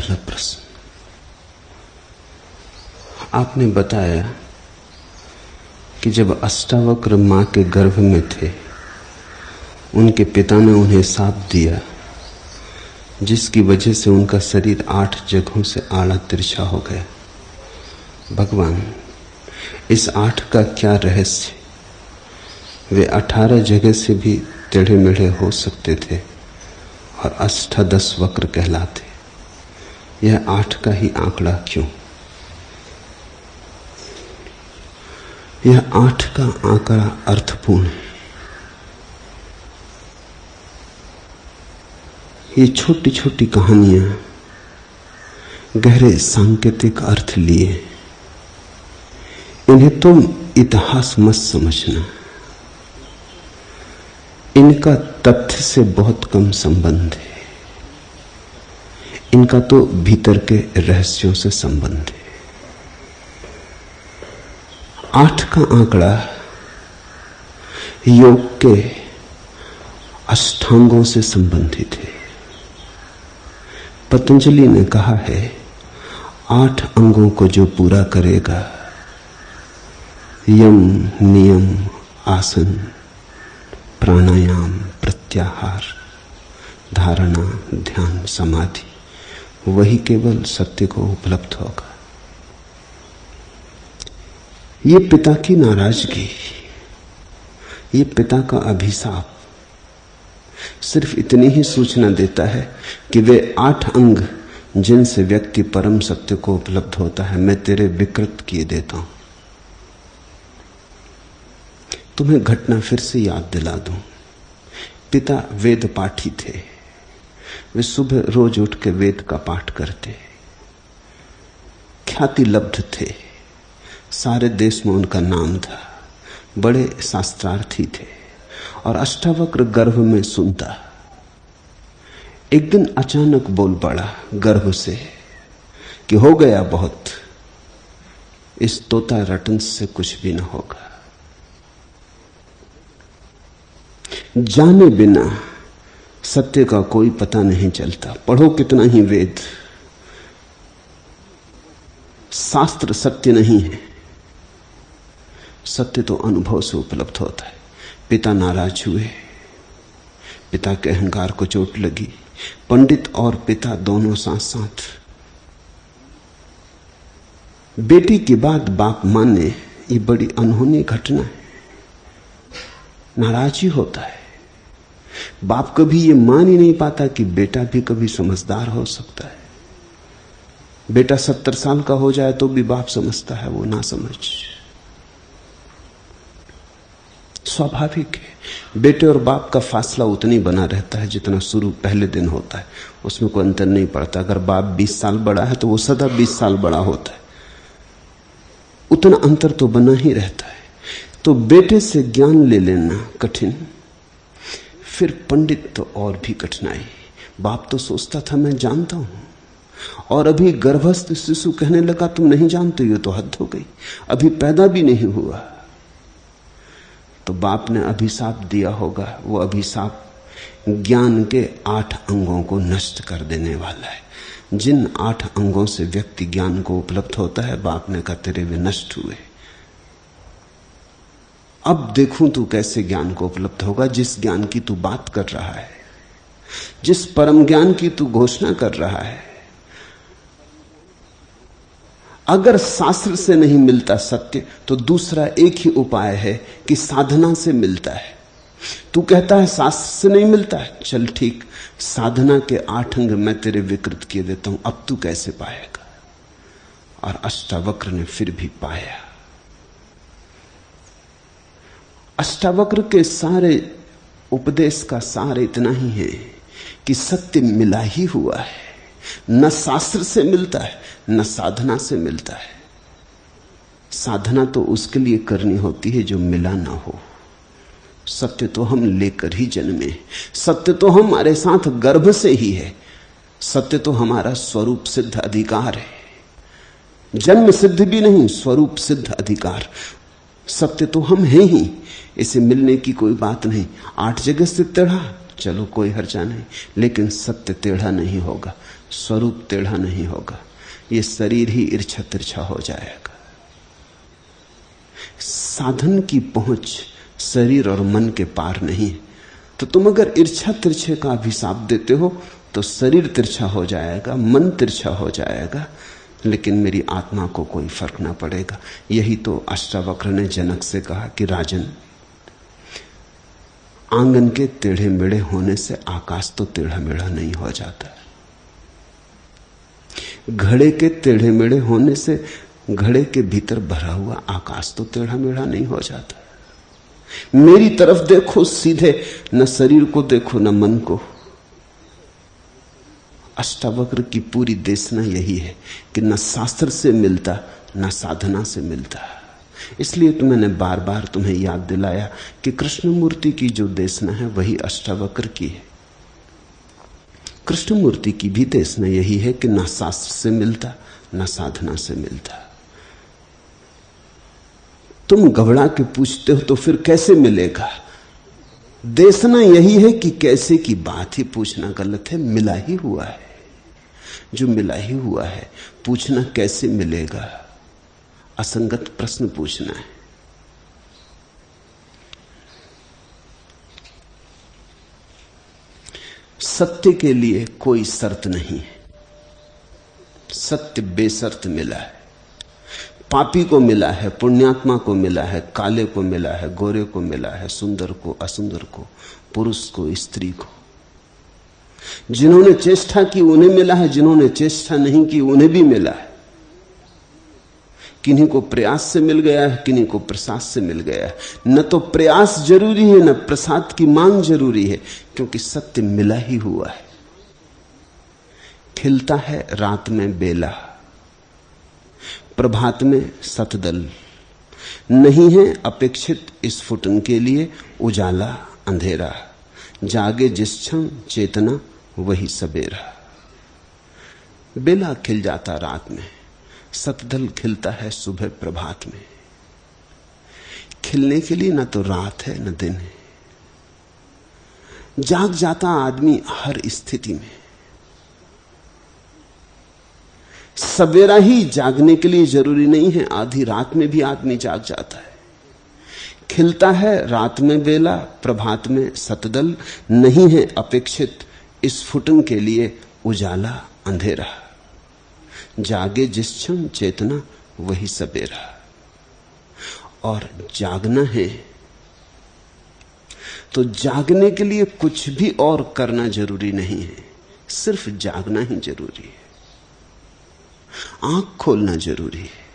पहला प्रश्न, आपने बताया कि जब अष्टावक्र मां के गर्भ में थे, उनके पिता ने उन्हें शाप दिया, जिसकी वजह से उनका शरीर 8 जगहों से आड़ा तिरछा हो गया। भगवान, इस 8 का क्या रहस्य? वे 18 जगह से भी टेढ़े मेढ़े हो सकते थे और अष्टादश वक्र कहलाते। यह 8 का ही आंकड़ा क्यों? यह 8 का आंकड़ा अर्थपूर्ण है। ये छोटी छोटी कहानियां गहरे सांकेतिक अर्थ लिए। इन्हें तुम इतिहास मत समझना। इनका तथ्य से बहुत कम संबंध है। इनका तो भीतर के रहस्यों से संबंध है। 8 का आंकड़ा योग के अष्टांगों से संबंधित है। पतंजलि ने कहा है, 8 अंगों को जो पूरा करेगा, यम, नियम, आसन, प्राणायाम, प्रत्याहार, धारणा, ध्यान, समाधि, वही केवल सत्य को उपलब्ध होगा। ये पिता की नाराजगी, ये पिता का अभिशाप सिर्फ इतनी ही सूचना देता है कि वे 8 अंग जिनसे व्यक्ति परम सत्य को उपलब्ध होता है, मैं तेरे विकृत किए देता हूं। तुम्हें घटना फिर से याद दिला दूं। पिता वेद पाठी थे। वे सुबह रोज उठ के वेद का पाठ करते, ख्याति लब्ध थे, सारे देश में उनका नाम था, बड़े शास्त्रार्थी थे और अष्टावक्र गर्भ में सुनता। एक दिन अचानक बोल पड़ा गर्भ से कि हो गया बहुत, इस तोता रटन से कुछ भी ना होगा। जाने बिना सत्य का कोई पता नहीं चलता। पढ़ो कितना ही वेद, शास्त्र सत्य नहीं है। सत्य तो अनुभव से उपलब्ध होता है। पिता नाराज हुए, पिता के अहंकार को चोट लगी। पंडित और पिता दोनों साथ साथ। बेटी की बात बाप माने, ये बड़ी अनहोनी घटना है। नाराज ही होता है। बाप कभी ये मान ही नहीं पाता कि बेटा भी कभी समझदार हो सकता है। बेटा 70 साल का हो जाए तो भी बाप समझता है वो ना समझ। स्वाभाविक है। बेटे और बाप का फासला उतनी बना रहता है जितना शुरू पहले दिन होता है, उसमें कोई अंतर नहीं पड़ता। अगर बाप 20 साल बड़ा है तो वो सदा 20 साल बड़ा होता है, उतना अंतर तो बना ही रहता है। तो बेटे से ज्ञान ले लेना कठिन, फिर पंडित तो और भी कठिनाई। बाप तो सोचता था मैं जानता हूं, और अभी गर्भस्थ शिशु कहने लगा तुम नहीं जानते, ये तो हद हो गई, अभी पैदा भी नहीं हुआ। तो बाप ने अभिशाप दिया होगा। वो अभिशाप ज्ञान के 8 अंगों को नष्ट कर देने वाला है। जिन 8 अंगों से व्यक्ति ज्ञान को उपलब्ध होता है, बाप ने कहा तेरे वे नष्ट हुए। अब देखूं तू कैसे ज्ञान को उपलब्ध होगा। जिस ज्ञान की तू बात कर रहा है, जिस परम ज्ञान की तू घोषणा कर रहा है, अगर शास्त्र से नहीं मिलता सत्य, तो दूसरा एक ही उपाय है कि साधना से मिलता है। तू कहता है शास्त्र से नहीं मिलता है, चल ठीक, साधना के 8 अंग मैं तेरे विकृत किए देता हूं, अब तू कैसे पाएगा? और अष्टावक्र ने फिर भी पाया। अष्टावक्र के सारे उपदेश का सार इतना ही है कि सत्य मिला ही हुआ है। न शास्त्र से मिलता है, न साधना से मिलता है। साधना तो उसके लिए करनी होती है जो मिला ना हो। सत्य तो हम लेकर ही जन्मे, सत्य तो हमारे साथ गर्भ से ही है। सत्य तो हमारा स्वरूप सिद्ध अधिकार है, जन्म सिद्ध भी नहीं, स्वरूप सिद्ध अधिकार। सत्य तो हम हैं ही, इसे मिलने की कोई बात नहीं। 8 जगह से टेढ़ा, चलो कोई हर्जा नहीं, लेकिन सत्य टेढ़ा नहीं होगा। स्वरूप टेढ़ा नहीं होगा, ये शरीर ही इर्छा तिरछा हो जाएगा। साधन की पहुंच शरीर और मन के पार नहीं। तो तुम अगर इर्छा तिरछे का अभिशाप देते हो तो शरीर तिरछा हो जाएगा, मन तिरछा हो जाएगा, लेकिन मेरी आत्मा को कोई फर्क ना पड़ेगा। यही तो अष्टावक्र ने जनक से कहा कि राजन, आंगन के टेढ़े मेढ़े होने से आकाश तो टेढ़ा मेढ़ा नहीं हो जाता। घड़े के टेढ़े मेढ़े होने से घड़े के भीतर भरा हुआ आकाश तो टेढ़ा मेढ़ा नहीं हो जाता। मेरी तरफ देखो सीधे, न शरीर को देखो न मन को। अष्टावक्र की पूरी देशना यही है कि न शास्त्र से मिलता न साधना से मिलता। इसलिए तो मैंने बार बार तुम्हें याद दिलाया कि कृष्णमूर्ति की जो देशना है वही अष्टावक्र की है। कृष्णमूर्ति की भी देशना यही है कि न शास्त्र से मिलता न साधना से मिलता। तुम घबरा के पूछते हो तो फिर कैसे मिलेगा? देशना यही है कि कैसे की बात ही पूछना गलत है, मिला ही हुआ है। जो मिला ही हुआ है, पूछना कैसे मिलेगा, असंगत प्रश्न पूछना है। सत्य के लिए कोई शर्त नहीं है, सत्य बेशर्त मिला है। पापी को मिला है, पुण्यात्मा को मिला है, काले को मिला है, गोरे को मिला है, सुंदर को असुंदर को, पुरुष को स्त्री को। जिन्होंने चेष्टा की उन्हें मिला है, जिन्होंने चेष्टा नहीं की उन्हें भी मिला है। किन्हीं को प्रयास से मिल गया है, किन्हीं को प्रसाद से मिल गया है। न तो प्रयास जरूरी है न प्रसाद की मांग जरूरी है, क्योंकि सत्य मिला ही हुआ है। खिलता है रात में बेला, प्रभात में सतदल, नहीं है अपेक्षित स्फुटन के लिए उजाला अंधेरा, जागे जिस क्षण चेतना वही सबेरा। बेला खिल जाता रात में, सतदल खिलता है सुबह प्रभात में। खिलने के लिए न तो रात है न दिन है। जाग जाता आदमी हर स्थिति में। सवेरा ही जागने के लिए जरूरी नहीं है, आधी रात में भी आदमी जाग जाता है। खिलता है रात में बेला, प्रभात में सतदल, नहीं है अपेक्षित स्फुटन के लिए उजाला अंधेरा, जागे जिस क्षण चेतना वही सबेरा। और जागना है तो जागने के लिए कुछ भी और करना जरूरी नहीं है, सिर्फ जागना ही जरूरी है। आंख खोलना जरूरी है।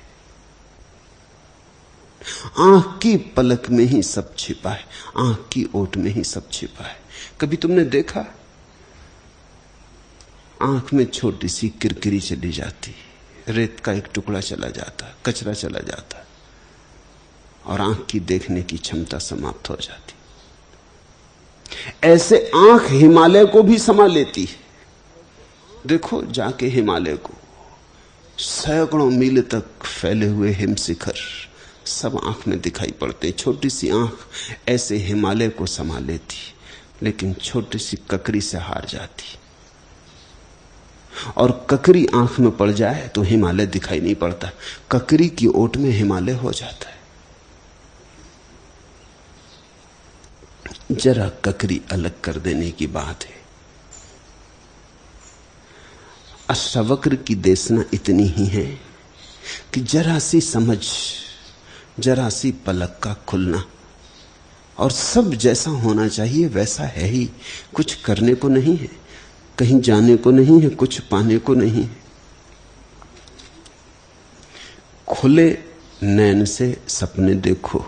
आंख की पलक में ही सब छिपा है, आंख की ओट में ही सब छिपा है। कभी तुमने देखा आंख में छोटी सी किरकिरी चली जाती, रेत का एक टुकड़ा चला जाता, कचरा चला जाता और आंख की देखने की क्षमता समाप्त हो जाती। ऐसे आंख हिमालय को भी समा लेती है। देखो जाके हिमालय को, सैकड़ों मील तक फैले हुए हिमशिखर सब आंख में दिखाई पड़ते। छोटी सी आंख ऐसे हिमालय को समा लेती, लेकिन छोटी सी ककरी से हार जाती। और ककरी आंख में पड़ जाए तो हिमालय दिखाई नहीं पड़ता, ककरी की ओट में हिमालय हो जाता है। जरा ककरी अलग कर देने की बात है। अष्टावक्र की देशना इतनी ही है कि जरा सी समझ, जरा सी पलक का खुलना, और सब जैसा होना चाहिए वैसा है ही। कुछ करने को नहीं है, कहीं जाने को नहीं है, कुछ पाने को नहीं है। खुले नैन से सपने देखो,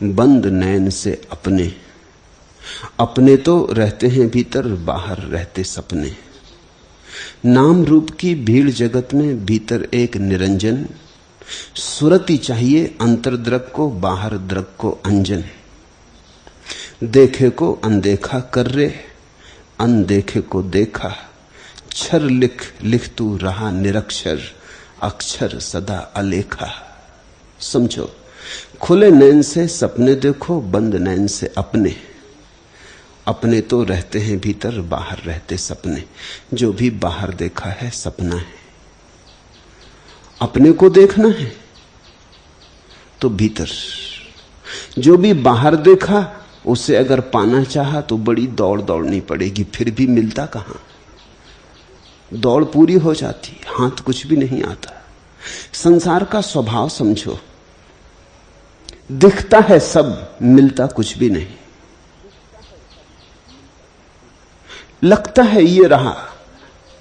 बंद नैन से अपने। अपने तो रहते हैं भीतर, बाहर रहते सपने। नाम रूप की भीड़ जगत में भीतर एक निरंजन, सुरति चाहिए अंतर्द्रग को, बाहर द्रग को अंजन। देखे को अनदेखा कर रे, अनदेखे को देखा, क्षर लिख लिख तू रहा निरक्षर, अक्षर सदा अलेखा। समझो, खुले नैन से सपने देखो, बंद नैन से अपने। अपने तो रहते हैं भीतर, बाहर रहते सपने। जो भी बाहर देखा है सपना है। अपने को देखना है तो भीतर, जो भी बाहर देखा उसे अगर पाना चाहा तो बड़ी दौड़ दौड़नी पड़ेगी, फिर भी मिलता कहां। दौड़ पूरी हो जाती, हाथ कुछ भी नहीं आता। संसार का स्वभाव समझो, दिखता है सब, मिलता कुछ भी नहीं। लगता है ये रहा,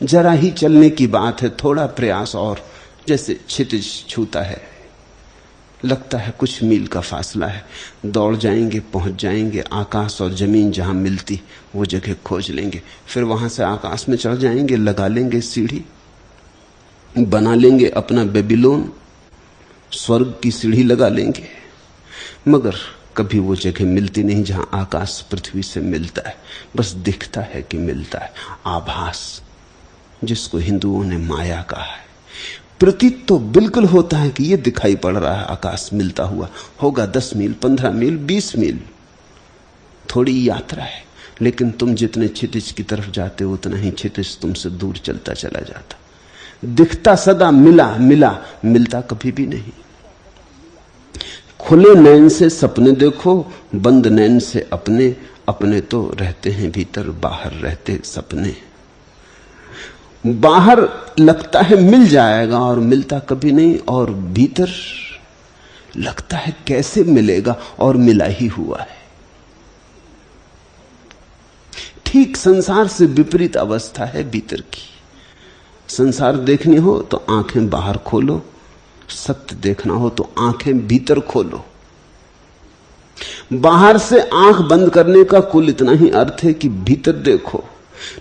जरा ही चलने की बात है, थोड़ा प्रयास और, जैसे क्षितिज छूता है, लगता है कुछ मील का फासला है, दौड़ जाएंगे, पहुंच जाएंगे। आकाश और जमीन जहां मिलती वो जगह खोज लेंगे, फिर वहां से आकाश में चढ़ जाएंगे, लगा लेंगे सीढ़ी, बना लेंगे अपना बेबीलोन, स्वर्ग की सीढ़ी लगा लेंगे। मगर कभी वो जगह मिलती नहीं जहां आकाश पृथ्वी से मिलता है, बस दिखता है कि मिलता है। आभास, जिसको हिंदुओं ने माया कहा है। प्रतीत तो बिल्कुल होता है कि ये दिखाई पड़ रहा है आकाश मिलता हुआ, होगा 10 मील, 15 मील, 20 मील, थोड़ी यात्रा है। लेकिन तुम जितने क्षितिज की तरफ जाते हो उतना ही क्षितिज तुमसे दूर चलता चला जाता। दिखता सदा मिला मिला, मिलता कभी भी नहीं। खुले नैन से सपने देखो, बंद नैन से अपने। अपने तो रहते हैं भीतर, बाहर रहते सपने। बाहर लगता है मिल जाएगा और मिलता कभी नहीं, और भीतर लगता है कैसे मिलेगा और मिला ही हुआ है। ठीक संसार से विपरीत अवस्था है भीतर की। संसार देखनी हो तो आंखें बाहर खोलो, सत्य देखना हो तो आंखें भीतर खोलो। बाहर से आंख बंद करने का कुल इतना ही अर्थ है कि भीतर देखो।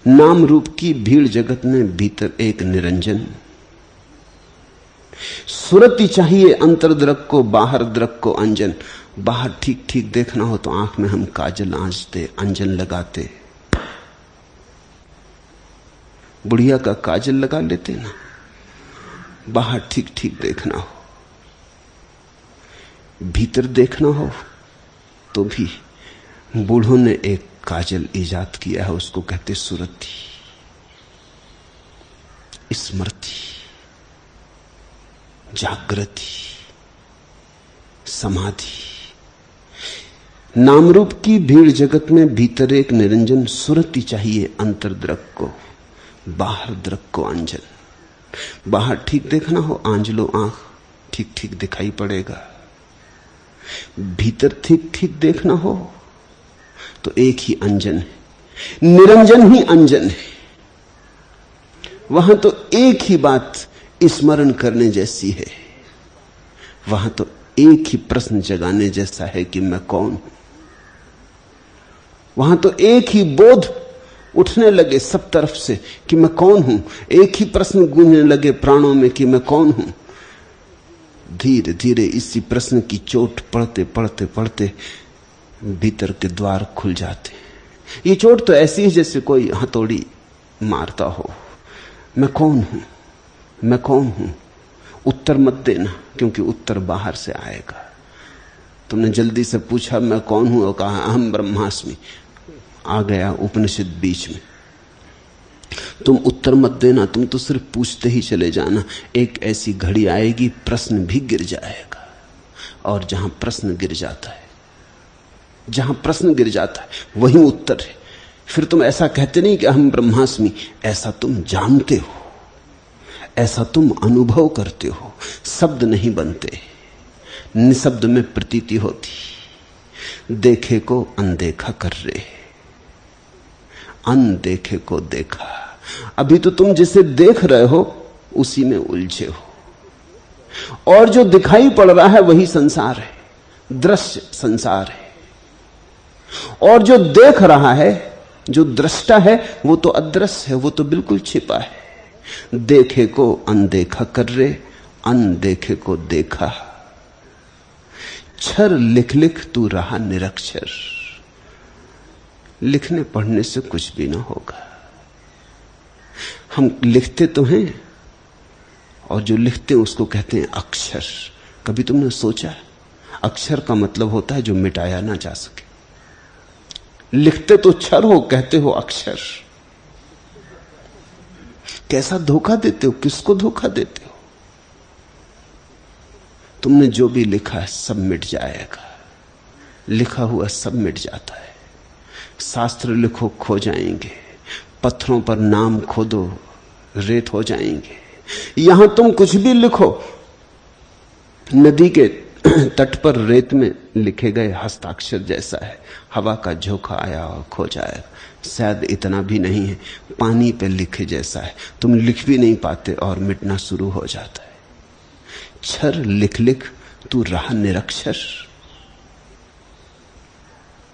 नाम रूप की भीड़ जगत में भीतर एक निरंजन। सुरति चाहिए अंतर दृक को, बाहर दृक को अंजन। बाहर ठीक ठीक देखना हो तो आंख में हम काजल आंचते, अंजन लगाते। बुढ़िया का काजल लगा लेते ना। बाहर ठीक ठीक देखना हो, भीतर देखना हो तो भी बूढ़ों ने एक काजल इजाद किया है, उसको कहते सुरति, स्मृति, जागृति, समाधि। नाम रूप की भीड़ जगत में भीतर एक निरंजन। सुरति चाहिए अंतर दृक को, बाहर दृक को अंजन। बाहर ठीक देखना हो, आंज लो आंख, ठीक ठीक दिखाई पड़ेगा। भीतर ठीक ठीक देखना हो तो एक ही अंजन है, निरंजन ही अंजन है। वहां तो एक ही बात स्मरण करने जैसी है, वहां तो एक ही प्रश्न जगाने जैसा है कि मैं कौन हूं। वहां तो एक ही बोध उठने लगे सब तरफ से कि मैं कौन हूं। एक ही प्रश्न गूंजने लगे प्राणों में कि मैं कौन हूं। धीरे धीरे इसी प्रश्न की चोट पड़ते पड़ते पड़ते भीतर के द्वार खुल जाते। ये चोट तो ऐसी है जैसे कोई हथौड़ी मारता हो। मैं कौन हूं, मैं कौन हूं। उत्तर मत देना, क्योंकि उत्तर बाहर से आएगा। तुमने जल्दी से पूछा मैं कौन हूं और कहा अहम ब्रह्मास्मि, आ गया उपनिषद बीच में। तुम उत्तर मत देना, तुम तो सिर्फ पूछते ही चले जाना। एक ऐसी घड़ी आएगी प्रश्न भी गिर जाएगा, और जहां प्रश्न गिर जाता है, जहां प्रश्न गिर जाता है वही उत्तर है। फिर तुम ऐसा कहते नहीं कि अहम ब्रह्मास्मि, ऐसा तुम जानते हो, ऐसा तुम अनुभव करते हो। शब्द नहीं बनते, निशब्द में प्रतीति होती। देखे को अनदेखा कर रहे, अनदेखे को देखा। अभी तो तुम जिसे देख रहे हो उसी में उलझे हो, और जो दिखाई पड़ रहा है वही संसार है, दृश्य संसार है। और जो देख रहा है, जो दृष्टा है, वो तो अदृश्य है, वो तो बिल्कुल छिपा है। देखे को अनदेखा कर रहे, अनदेखे को देखा। क्षर लिख लिख तू रहा निरक्षर। लिखने पढ़ने से कुछ भी ना होगा। हम लिखते तो हैं, और जो लिखते हैं उसको कहते हैं अक्षर। कभी तुमने सोचा अक्षर का मतलब होता है जो मिटाया ना जा सके। लिखते तो क्षर हो, कहते हो अक्षर। कैसा धोखा देते हो, किसको धोखा देते हो? तुमने जो भी लिखा है सब मिट जाएगा, लिखा हुआ सब मिट जाता है। शास्त्र लिखो खो जाएंगे, पत्थरों पर नाम खोदो रेत हो जाएंगे। यहां तुम कुछ भी लिखो, नदी के तट पर रेत में लिखे गए हस्ताक्षर जैसा है, हवा का झोंका आया और खो जाएगा। शायद इतना भी नहीं है, पानी पे लिखे जैसा है, तुम लिख भी नहीं पाते और मिटना शुरू हो जाता है। क्षर लिख लिख तू रहा निरक्षर,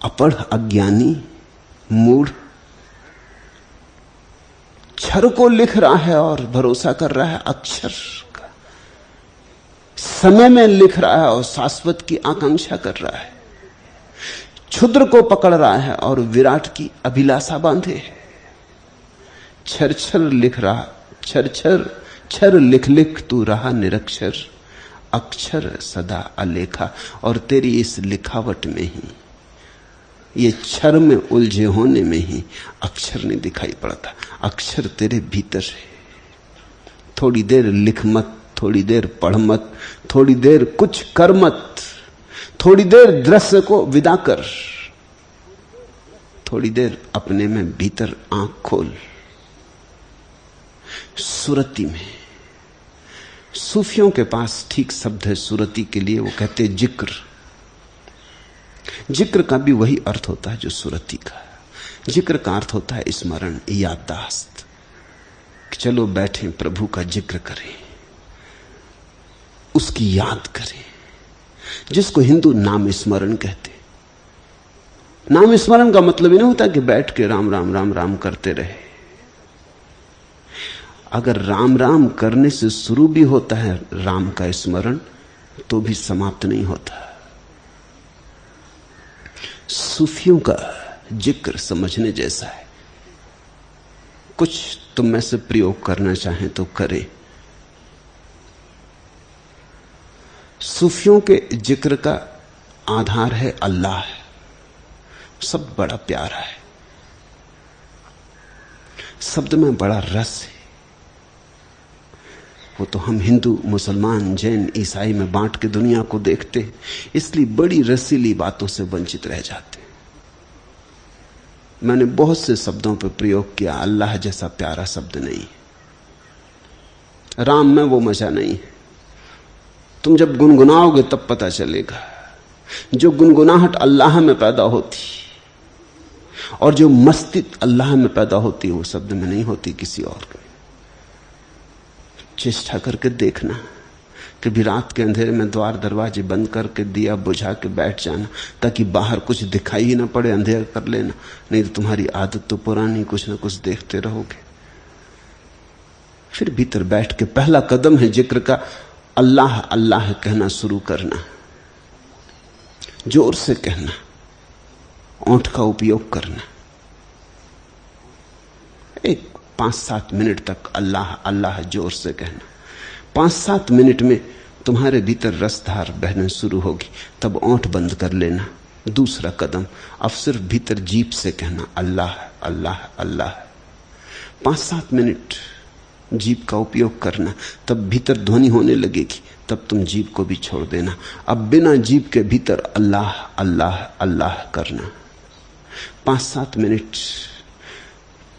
अपढ़ अज्ञानी मूढ़। क्षर को लिख रहा है और भरोसा कर रहा है अक्षर का, समय में लिख रहा है और शाश्वत की आकांक्षा कर रहा है। क्षुद्र को पकड़ रहा है और विराट की अभिलाषा बांधे है। क्षर क्षर लिख रहा, क्षर क्षर क्षर लिख लिख तू रहा निरक्षर, अक्षर सदा अलेखा। और तेरी इस लिखावट में ही, ये क्षर में उलझे होने में ही अक्षर नहीं दिखाई पड़ता। अक्षर तेरे भीतर है। थोड़ी देर लिख मत, थोड़ी देर पढ़ मत, थोड़ी देर कुछ कर मत, थोड़ी देर दृश्य को विदा कर, थोड़ी देर अपने में भीतर आंख खोल। सुरती में, सूफियों के पास ठीक शब्द है सुरती के लिए, वो कहते जिक्र। जिक्र का भी वही अर्थ होता है जो सुरती का। जिक्र का अर्थ होता है स्मरण, याददाश्त। चलो बैठे प्रभु का जिक्र करें, उसकी याद करें, जिसको हिंदू नाम स्मरण कहते। नाम स्मरण का मतलब ही नहीं होता कि बैठ के राम राम राम राम करते रहे। अगर राम राम करने से शुरू भी होता है राम का स्मरण, तो भी समाप्त नहीं होता। सूफियों का जिक्र समझने जैसा है। कुछ तुम में से प्रयोग करना चाहें तो करें। सूफियों के जिक्र का आधार है अल्लाह। शब्द बड़ा प्यारा है, शब्द में बड़ा रस है। वो तो हम हिंदू, मुसलमान, जैन, ईसाई में बांट के दुनिया को देखते हैं, इसलिए बड़ी रसीली बातों से वंचित रह जाते हैं। मैंने बहुत से शब्दों पर प्रयोग किया, अल्लाह जैसा प्यारा शब्द नहीं है। राम में वो मजा नहीं है। तुम जब गुनगुनाओगे तब पता चलेगा। जो गुनगुनाहट अल्लाह में पैदा होती और जो मस्ती अल्लाह में पैदा होती, वो शब्द में नहीं होती, किसी और में। चेष्टा करके देखना, कभी रात के अंधेरे में द्वार दरवाजे बंद करके दिया बुझा के बैठ जाना, ताकि बाहर कुछ दिखाई ही ना पड़े, अंधेरा कर लेना। नहीं तो तुम्हारी आदत तो पुरानी, कुछ ना कुछ देखते रहोगे। फिर भीतर बैठ के पहला कदम है जिक्र का, अल्लाह अल्लाह कहना शुरू करना, जोर से कहना, ओंठ का उपयोग करना। एक 5-7 मिनट तक अल्लाह अल्लाह जोर से कहना। 5-7 मिनट में तुम्हारे भीतर रसधार बहने शुरू होगी, तब ओंठ बंद कर लेना। दूसरा कदम, अब सिर्फ भीतर जीभ से कहना अल्लाह अल्लाह अल्लाह। 5-7 मिनट जीभ का उपयोग करना, तब भीतर ध्वनि होने लगेगी, तब तुम जीभ को भी छोड़ देना। अब बिना जीभ के भीतर अल्लाह अल्लाह अल्लाह करना। 5-7 मिनट,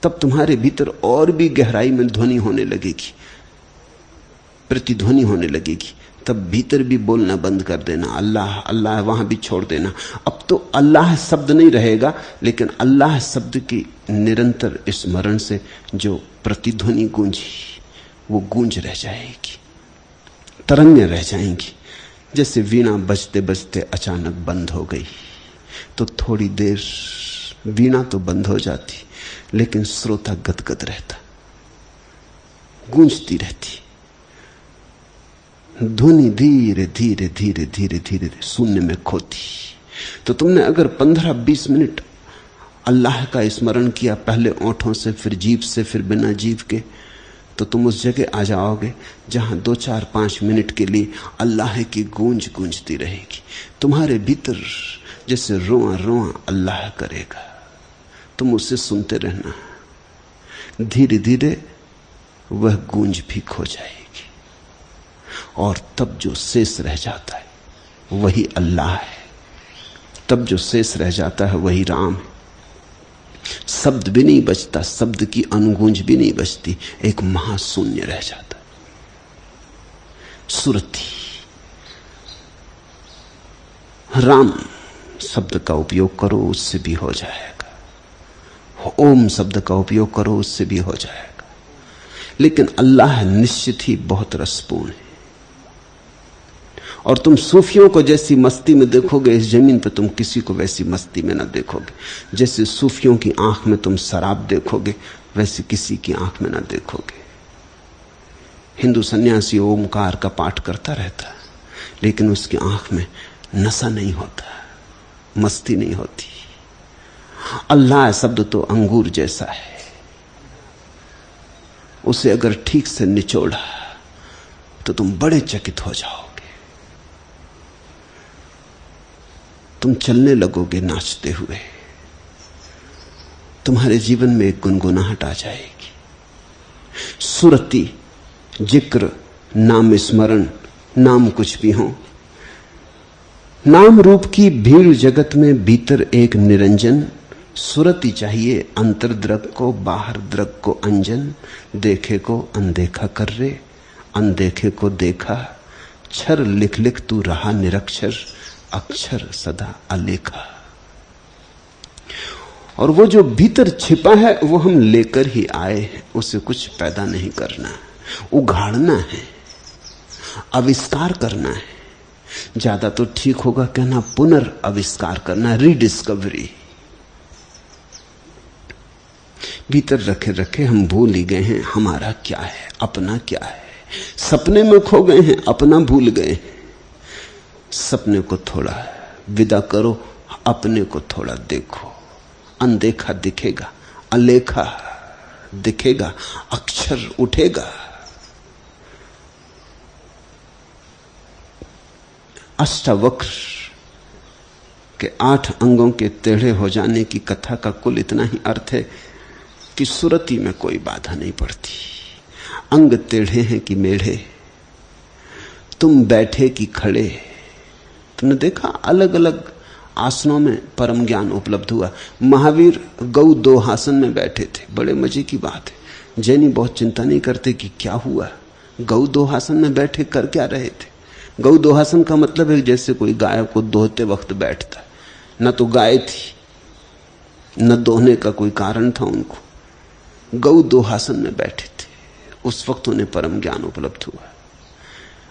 तब तुम्हारे भीतर और भी गहराई में ध्वनि होने लगेगी, प्रतिध्वनि होने लगेगी, तब भीतर भी बोलना बंद कर देना, अल्लाह अल्लाह वहां भी छोड़ देना। अब तो अल्लाह शब्द नहीं रहेगा, लेकिन अल्लाह शब्द की निरंतर स्मरण से जो प्रतिध्वनि गूंजी, वो गूंज रह जाएगी, तरंगें रह जाएंगी। जैसे वीणा बजते बजते अचानक बंद हो गई, तो थोड़ी देर वीणा तो बंद हो जाती, लेकिन श्रोता गदगद रहता, गूंजती रहती। ध्वनि धीरे धीरे धीरे धीरे धीरे शून्य में खोती। तो तुमने अगर 15-20 मिनट अल्लाह का स्मरण किया, पहले ओंठों से, फिर जीभ से, फिर बिना जीभ के, तो तुम उस जगह आ जाओगे जहां 2-4-5 मिनट के लिए अल्लाह की गूंज गूंजती रहेगी। तुम्हारे भीतर जैसे रोआ रोआ अल्लाह करेगा, तुम उसे सुनते रहना, धीरे धीरे वह गूंज भी खो जाएगी और तब जो शेष रह जाता है वही अल्लाह है। तब जो शेष रह जाता है वही राम है। शब्द भी नहीं बचता, शब्द की अनुगूंज भी नहीं बचती, एक महाशून्य रह जाता है। सुरति, राम शब्द का उपयोग करो उससे भी हो जाएगा, ओम शब्द का उपयोग करो उससे भी हो जाएगा, लेकिन अल्लाह निश्चित ही बहुत रसपूर्ण है। और तुम सूफियों को जैसी मस्ती में देखोगे इस जमीन पर, तुम किसी को वैसी मस्ती में ना देखोगे। जैसे सूफियों की आंख में तुम शराब देखोगे वैसे किसी की आंख में ना देखोगे। हिंदू सन्यासी ओमकार का पाठ करता रहता है लेकिन उसकी आंख में नशा नहीं होता, मस्ती नहीं होती। अल्लाह शब्द तो अंगूर जैसा है, उसे अगर ठीक से निचोड़ा तो तुम बड़े चकित हो जाओगे। तुम चलने लगोगे नाचते हुए, तुम्हारे जीवन में एक गुनगुनाहट आ जाएगी। सुरति, जिक्र, नाम स्मरण, नाम कुछ भी हो, नाम रूप की भीड़ जगत में भीतर एक निरंजन। सुरति चाहिए अंतर दृग को, बाहर दृग को अंजन। देखे को अनदेखा कर रे, अनदेखे को देखा। क्षर लिख लिख तू रहा निरक्षर, अक्षर सदा अलेखा। और वो जो भीतर छिपा है वो हम लेकर ही आए हैं, उसे कुछ पैदा नहीं करना, उघाड़ना है, आविष्कार करना है। ज्यादा तो ठीक होगा कहना पुनर्आविष्कार करना, रीडिस्कवरी। भीतर रखे रखे हम भूल ही गए हैं हमारा क्या है, अपना क्या है। सपने में खो गए हैं, अपना भूल गए हैं। सपने को थोड़ा विदा करो, अपने को थोड़ा देखो। अनदेखा दिखेगा, अलेखा दिखेगा, अक्षर उठेगा। अष्टावक्र के 8 अंगों के टेढ़े हो जाने की कथा का कुल इतना ही अर्थ है कि सुरति में कोई बाधा नहीं पड़ती। अंग टेढ़े हैं कि मेढ़े, तुम बैठे कि खड़े। तुमने देखा अलग अलग आसनों में परम ज्ञान उपलब्ध हुआ। महावीर गौ 2 आसन में बैठे थे, बड़े मजे की बात है। जैनी बहुत चिंता नहीं करते कि क्या हुआ, गौ 2 आसन में बैठे कर क्या रहे थे। गौ 2 आसन का मतलब है जैसे कोई गाय को दोहते वक्त बैठता, न तो गाय थी न दोहने का कोई कारण था उनको। गौ 2 आसन में बैठे थे, उस वक्त उन्हें परम ज्ञान उपलब्ध हुआ।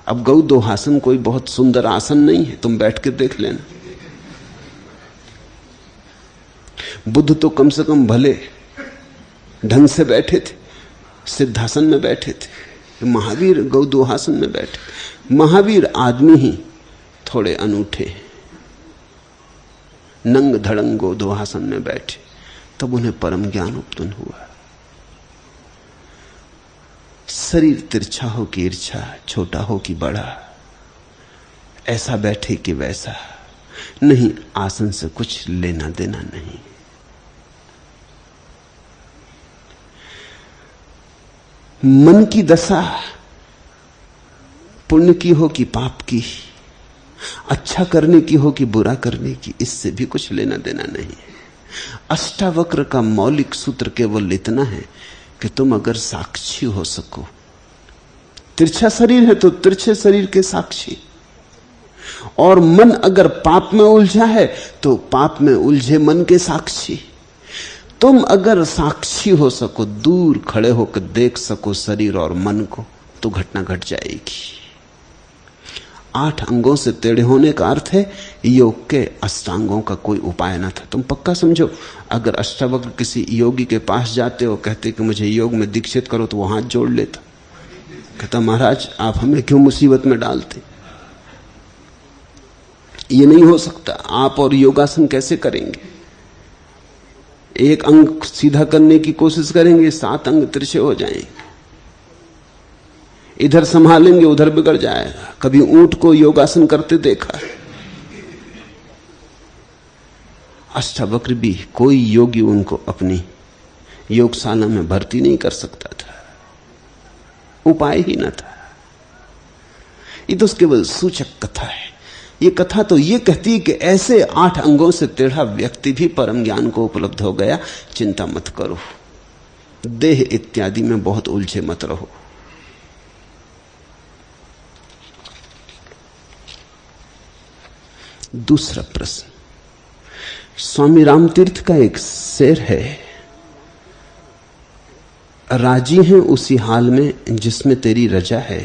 अब गौ 2 आसन कोई बहुत सुंदर आसन नहीं है, तुम बैठ के देख लेना। बुद्ध तो कम से कम भले ढंग से बैठे थे, सिद्धासन में बैठे थे। महावीर गौ 2 आसन में बैठे। महावीर आदमी ही थोड़े अनूठे, नंग धड़ंग गौ 2 आसन में बैठे, तब उन्हें परम ज्ञान उपलब्ध हुआ। शरीर तिरछा हो कि ईर्छा, छोटा हो कि बड़ा, ऐसा बैठे कि वैसा नहीं, आसन से कुछ लेना देना नहीं। मन की दशा पुण्य की हो कि पाप की, अच्छा करने की हो कि बुरा करने की, इससे भी कुछ लेना देना नहीं। अष्टावक्र का मौलिक सूत्र केवल इतना है कि तुम अगर साक्षी हो सको, तिरछा शरीर है तो तिरछे शरीर के साक्षी, और मन अगर पाप में उलझा है तो पाप में उलझे मन के साक्षी। तुम अगर साक्षी हो सको, दूर खड़े होकर देख सको शरीर और मन को, तो घटना घट जाएगी। 8 अंगों से टेढ़े होने का अर्थ है योग के अष्टांगों का कोई उपाय ना था। तुम पक्का समझो, अगर अष्टावक्र किसी योगी के पास जाते हो, कहते कि मुझे योग में दीक्षित करो, तो वो हाथ जोड़ लेता, कहता महाराज आप हमें क्यों मुसीबत में डालते, ये नहीं हो सकता। आप और योगासन कैसे करेंगे? एक अंग सीधा करने की कोशिश करेंगे, 7 अंग तिरछे हो जाएंगे। इधर संभालेंगे उधर बिगड़ जाएगा। कभी ऊंट को योगासन करते देखा है? अष्टावक्र भी कोई योगी उनको अपनी योगशाला में भर्ती नहीं कर सकता था, उपाय ही न था। ये तो केवल सूचक कथा है। ये कथा तो ये कहती है कि ऐसे 8 अंगों से टेढ़ा व्यक्ति भी परम ज्ञान को उपलब्ध हो गया। चिंता मत करो, देह इत्यादि में बहुत उलझे मत रहो। दूसरा प्रश्न, स्वामी रामतीर्थ का एक शेर है, राजी हैं उसी हाल में जिसमें तेरी रजा है,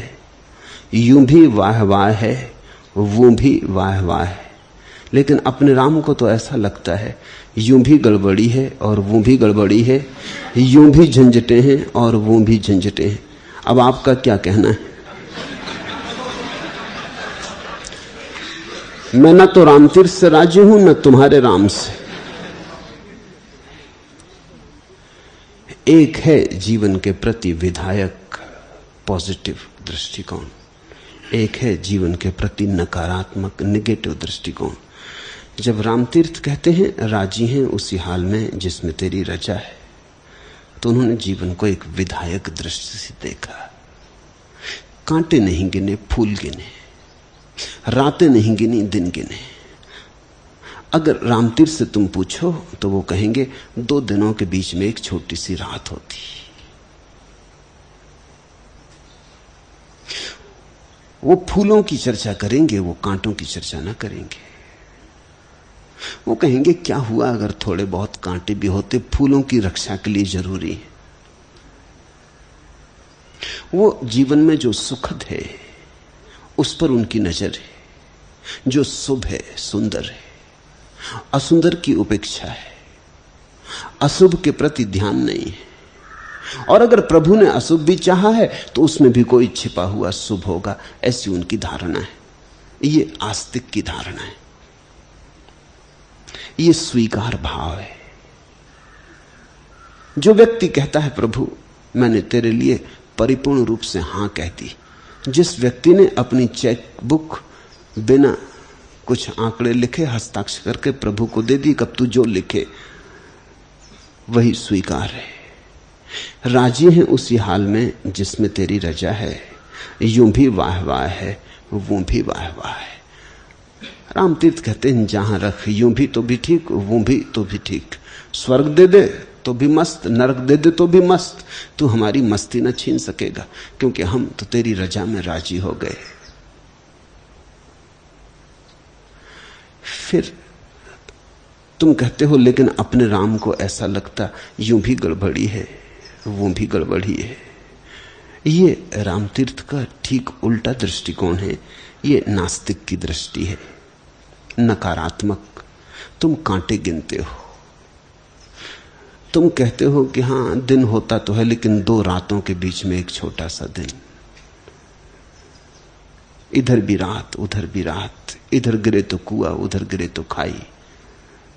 यूं भी वाह वाह है वो भी वाह वाह है। लेकिन अपने राम को तो ऐसा लगता है यूं भी गड़बड़ी है और वो भी गड़बड़ी है, यूं भी झंझटे हैं और वो भी झंझटे हैं। अब आपका क्या कहना है? मैं न तो रामतीर्थ से राजी हूं न तुम्हारे राम से। एक है जीवन के प्रति विधायक पॉजिटिव दृष्टिकोण, एक है जीवन के प्रति नकारात्मक नेगेटिव दृष्टिकोण। जब रामतीर्थ कहते हैं राजी हैं उसी हाल में जिसमें तेरी रजा है, तो उन्होंने जीवन को एक विधायक दृष्टि से देखा। कांटे नहीं गिने, फूल गिने, रातें नहीं गिनी, दिन गिने। अगर रामतीर्थ से तुम पूछो तो वो कहेंगे 2 दिनों के बीच में एक छोटी सी रात होती। वो फूलों की चर्चा करेंगे, वो कांटों की चर्चा ना करेंगे। वो कहेंगे क्या हुआ अगर थोड़े बहुत कांटे भी होते, फूलों की रक्षा के लिए जरूरी है। वो जीवन में जो सुखद है उस पर उनकी नजर है, जो शुभ है, सुंदर है। असुंदर की उपेक्षा है, अशुभ के प्रति ध्यान नहीं है। और अगर प्रभु ने अशुभ भी चाहा है तो उसमें भी कोई छिपा हुआ शुभ होगा, ऐसी उनकी धारणा है। ये आस्तिक की धारणा है, ये स्वीकार भाव है। जो व्यक्ति कहता है प्रभु मैंने तेरे लिए परिपूर्ण रूप से हां कह दी, जिस व्यक्ति ने अपनी चेक बुक बिना कुछ आंकड़े लिखे हस्ताक्षर करके प्रभु को दे दी, कब तू जो लिखे वही स्वीकार है। राजी हैं उसी हाल में जिसमें तेरी रजा है, यूं भी वाह वाह है वो भी वाह वाह है। रामतीर्थ कहते हैं जहां रख, यूं भी तो भी ठीक, वो भी तो भी ठीक। स्वर्ग दे दे तो भी मस्त, नरक दे दे तो भी मस्त, तू हमारी मस्ती न छीन सकेगा, क्योंकि हम तो तेरी रजा में राजी हो गए। फिर तुम कहते हो लेकिन अपने राम को ऐसा लगता यूं भी गड़बड़ी है वो भी गड़बड़ी है। ये रामतीर्थ का ठीक उल्टा दृष्टिकोण है। ये नास्तिक की दृष्टि है, नकारात्मक। तुम कांटे गिनते हो, तुम कहते हो कि हां दिन होता तो है लेकिन 2 रातों के बीच में एक छोटा सा दिन, इधर भी रात उधर भी रात, इधर गिरे तो कुआं उधर गिरे तो खाई,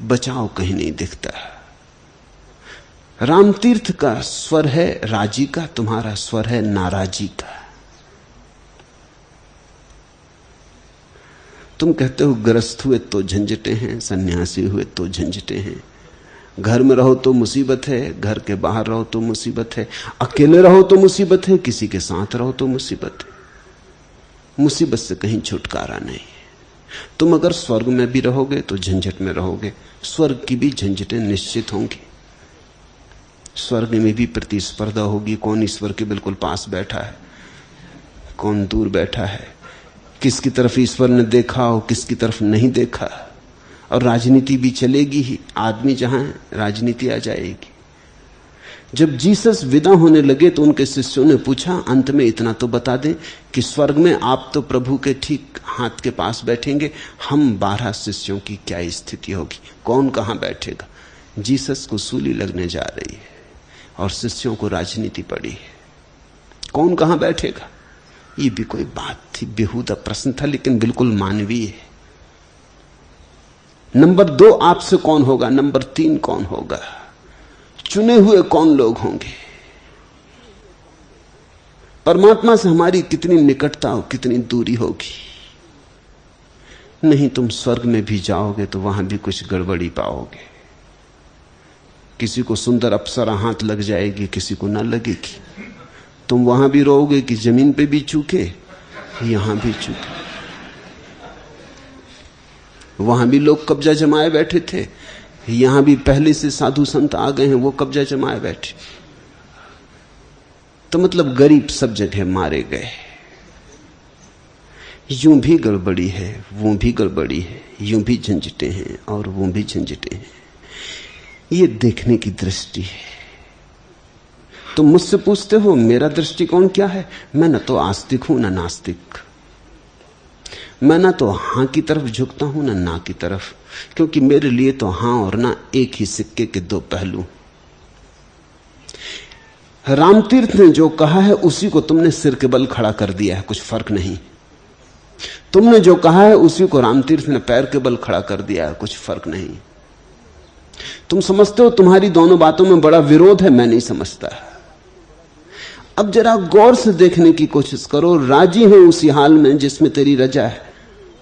बचाव कहीं नहीं दिखता। रामतीर्थ का स्वर है राजी का, तुम्हारा स्वर है नाराजी का। तुम कहते हो गृहस्थ हुए तो झंझटे हैं, सन्यासी हुए तो झंझटे हैं। घर में रहो तो मुसीबत है, घर के बाहर रहो तो मुसीबत है, अकेले रहो तो मुसीबत है, किसी के साथ रहो तो मुसीबत है। मुसीबत से कहीं छुटकारा नहीं। तुम अगर स्वर्ग में भी रहोगे तो झंझट में रहोगे। स्वर्ग की भी झंझटें निश्चित होंगी। स्वर्ग में भी प्रतिस्पर्धा होगी, कौन ईश्वर के बिल्कुल पास बैठा है, कौन दूर बैठा है, किसकी तरफ ईश्वर ने देखा और किसकी तरफ नहीं देखा। और राजनीति भी चलेगी ही, आदमी जहां है राजनीति आ जाएगी। जब जीसस विदा होने लगे तो उनके शिष्यों ने पूछा अंत में इतना तो बता दें कि स्वर्ग में आप तो प्रभु के ठीक हाथ के पास बैठेंगे, हम 12 शिष्यों की क्या स्थिति होगी, कौन कहां बैठेगा। जीसस को सूली लगने जा रही है और शिष्यों को राजनीति पड़ी है, कौन कहां बैठेगा। ये भी कोई बात थी, बेहुदा प्रश्न था, लेकिन बिल्कुल मानवीय है। नंबर 2 आपसे कौन होगा, नंबर 3 कौन होगा, चुने हुए कौन लोग होंगे। परमात्मा से हमारी कितनी निकटता और कितनी दूरी होगी। नहीं, तुम स्वर्ग में भी जाओगे तो वहां भी कुछ गड़बड़ी पाओगे। किसी को सुंदर अप्सरा हाथ लग जाएगी, किसी को ना लगेगी। तुम वहां भी रहोगे कि जमीन पे भी चूके, यहां भी चूके। वहां भी लोग कब्जा जमाए बैठे थे, यहां भी पहले से साधु संत आ गए हैं, वो कब्जा जमाए बैठे। तो मतलब गरीब सब जगह मारे गए। यूं भी गड़बड़ी है, वो भी गड़बड़ी है, यूं भी झंझटें हैं और वो भी झंझटें हैं। ये देखने की दृष्टि है। तुम मुझसे पूछते हो मेरा दृष्टिकोण क्या है? मैं न तो आस्तिक हूं न नास्तिक। मैं ना तो हां की तरफ झुकता हूं ना की तरफ, क्योंकि मेरे लिए तो हां और ना एक ही सिक्के के दो पहलू। रामतीर्थ ने जो कहा है उसी को तुमने सिर के बल खड़ा कर दिया है, कुछ फर्क नहीं। तुमने जो कहा है उसी को रामतीर्थ ने पैर के बल खड़ा कर दिया है, कुछ फर्क नहीं। तुम समझते हो तुम्हारी दोनों बातों में बड़ा विरोध है, मैं नहीं समझता। अब जरा गौर से देखने की कोशिश करो। राजी है उसी हाल में जिसमें तेरी रजा है,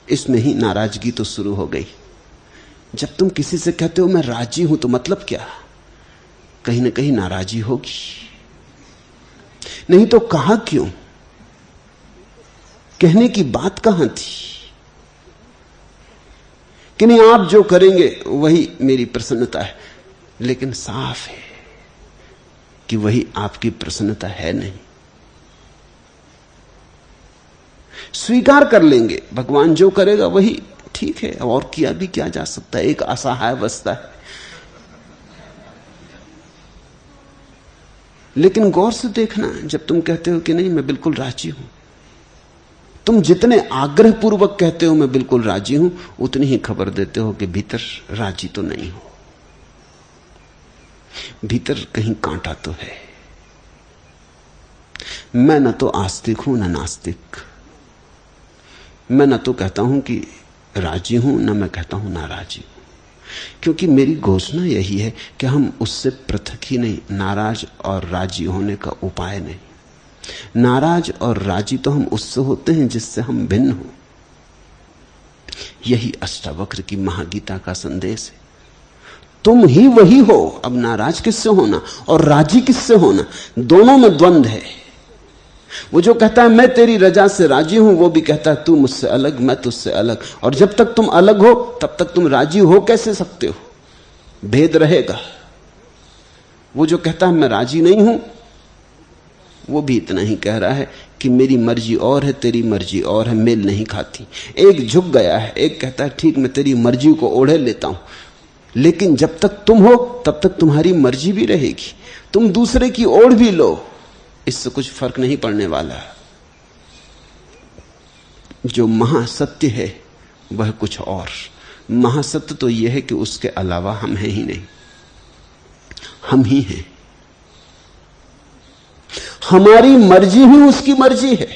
इसमें ही नाराजगी तो शुरू हो गई। जब तुम किसी से कहते हो मैं राजी हूं, तो मतलब क्या? कहीं ना कहीं नाराजी होगी, नहीं तो कहा क्यों? कहने की बात कहां थी कि नहीं आप जो करेंगे वही मेरी प्रसन्नता है, लेकिन साफ है कि वही आपकी प्रसन्नता है नहीं। स्वीकार कर लेंगे भगवान जो करेगा वही ठीक है, और किया भी क्या जा सकता है, एक असहाय अवस्था है। लेकिन गौर से देखना, जब तुम कहते हो कि नहीं मैं बिल्कुल राजी हूं, तुम जितने आग्रह पूर्वक कहते हो मैं बिल्कुल राजी हूं, उतनी ही खबर देते हो कि भीतर राजी तो नहीं हो, भीतर कहीं कांटा तो है। मैं न तो आस्तिक हूं न नास्तिक। मैं न तो कहता हूं कि राजी हूं, न मैं कहता हूं नाराजी हूं, क्योंकि मेरी घोषणा यही है कि हम उससे पृथक ही नहीं, नाराज और राजी होने का उपाय नहीं। नाराज और राजी तो हम उससे होते हैं जिससे हम भिन्न हो। यही अष्टावक्र की महागीता का संदेश है। तुम ही वही हो। अब नाराज किससे होना और राजी किससे होना, दोनों में द्वंद्व है। वो जो कहता है मैं तेरी रजा से राजी हूं, वो भी कहता है तू मुझसे अलग, मैं तुझसे अलग। और जब तक तुम अलग हो तब तक तुम राजी हो कैसे सकते हो? भेद रहेगा। वो जो कहता है मैं राजी नहीं हूं, वो भी इतना ही कह रहा है कि मेरी मर्जी और है, तेरी मर्जी और है, मेल नहीं खाती। एक झुक गया है, एक कहता है ठीक मैं तेरी मर्जी को ओढ़े लेता हूं, लेकिन जब तक तुम हो तब तक तुम्हारी मर्जी भी रहेगी। तुम दूसरे की ओढ़ भी लो, इससे कुछ फर्क नहीं पड़ने वाला। जो महासत्य है वह कुछ और। महासत्य तो यह है कि उसके अलावा हम हैं ही नहीं, हम ही हैं। हमारी मर्जी ही उसकी मर्जी है,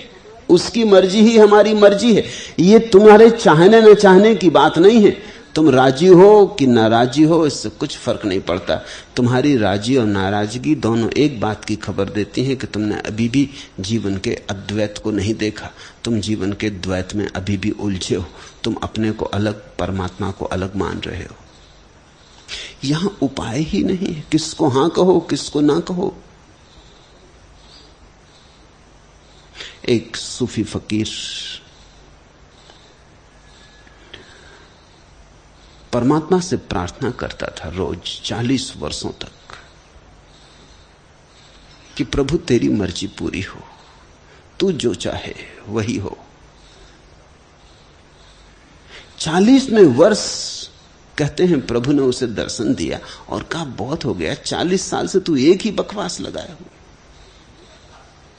उसकी मर्जी ही हमारी मर्जी है। ये तुम्हारे चाहने न चाहने की बात नहीं है। तुम राजी हो कि नाराजी हो, इससे कुछ फर्क नहीं पड़ता। तुम्हारी राजी और नाराजगी दोनों एक बात की खबर देती हैं कि तुमने अभी भी जीवन के अद्वैत को नहीं देखा। तुम जीवन के द्वैत में अभी भी उलझे हो। तुम अपने को अलग, परमात्मा को अलग मान रहे हो। यहां उपाय ही नहीं है, किसको हां कहो किसको ना कहो। एक सूफी फकीर परमात्मा से प्रार्थना करता था रोज 40 वर्षों तक कि प्रभु तेरी मर्जी पूरी हो, तू जो चाहे वही हो। 40वें वर्ष कहते हैं प्रभु ने उसे दर्शन दिया और कहा बहुत हो गया, 40 साल से तू एक ही बकवास लगाया हो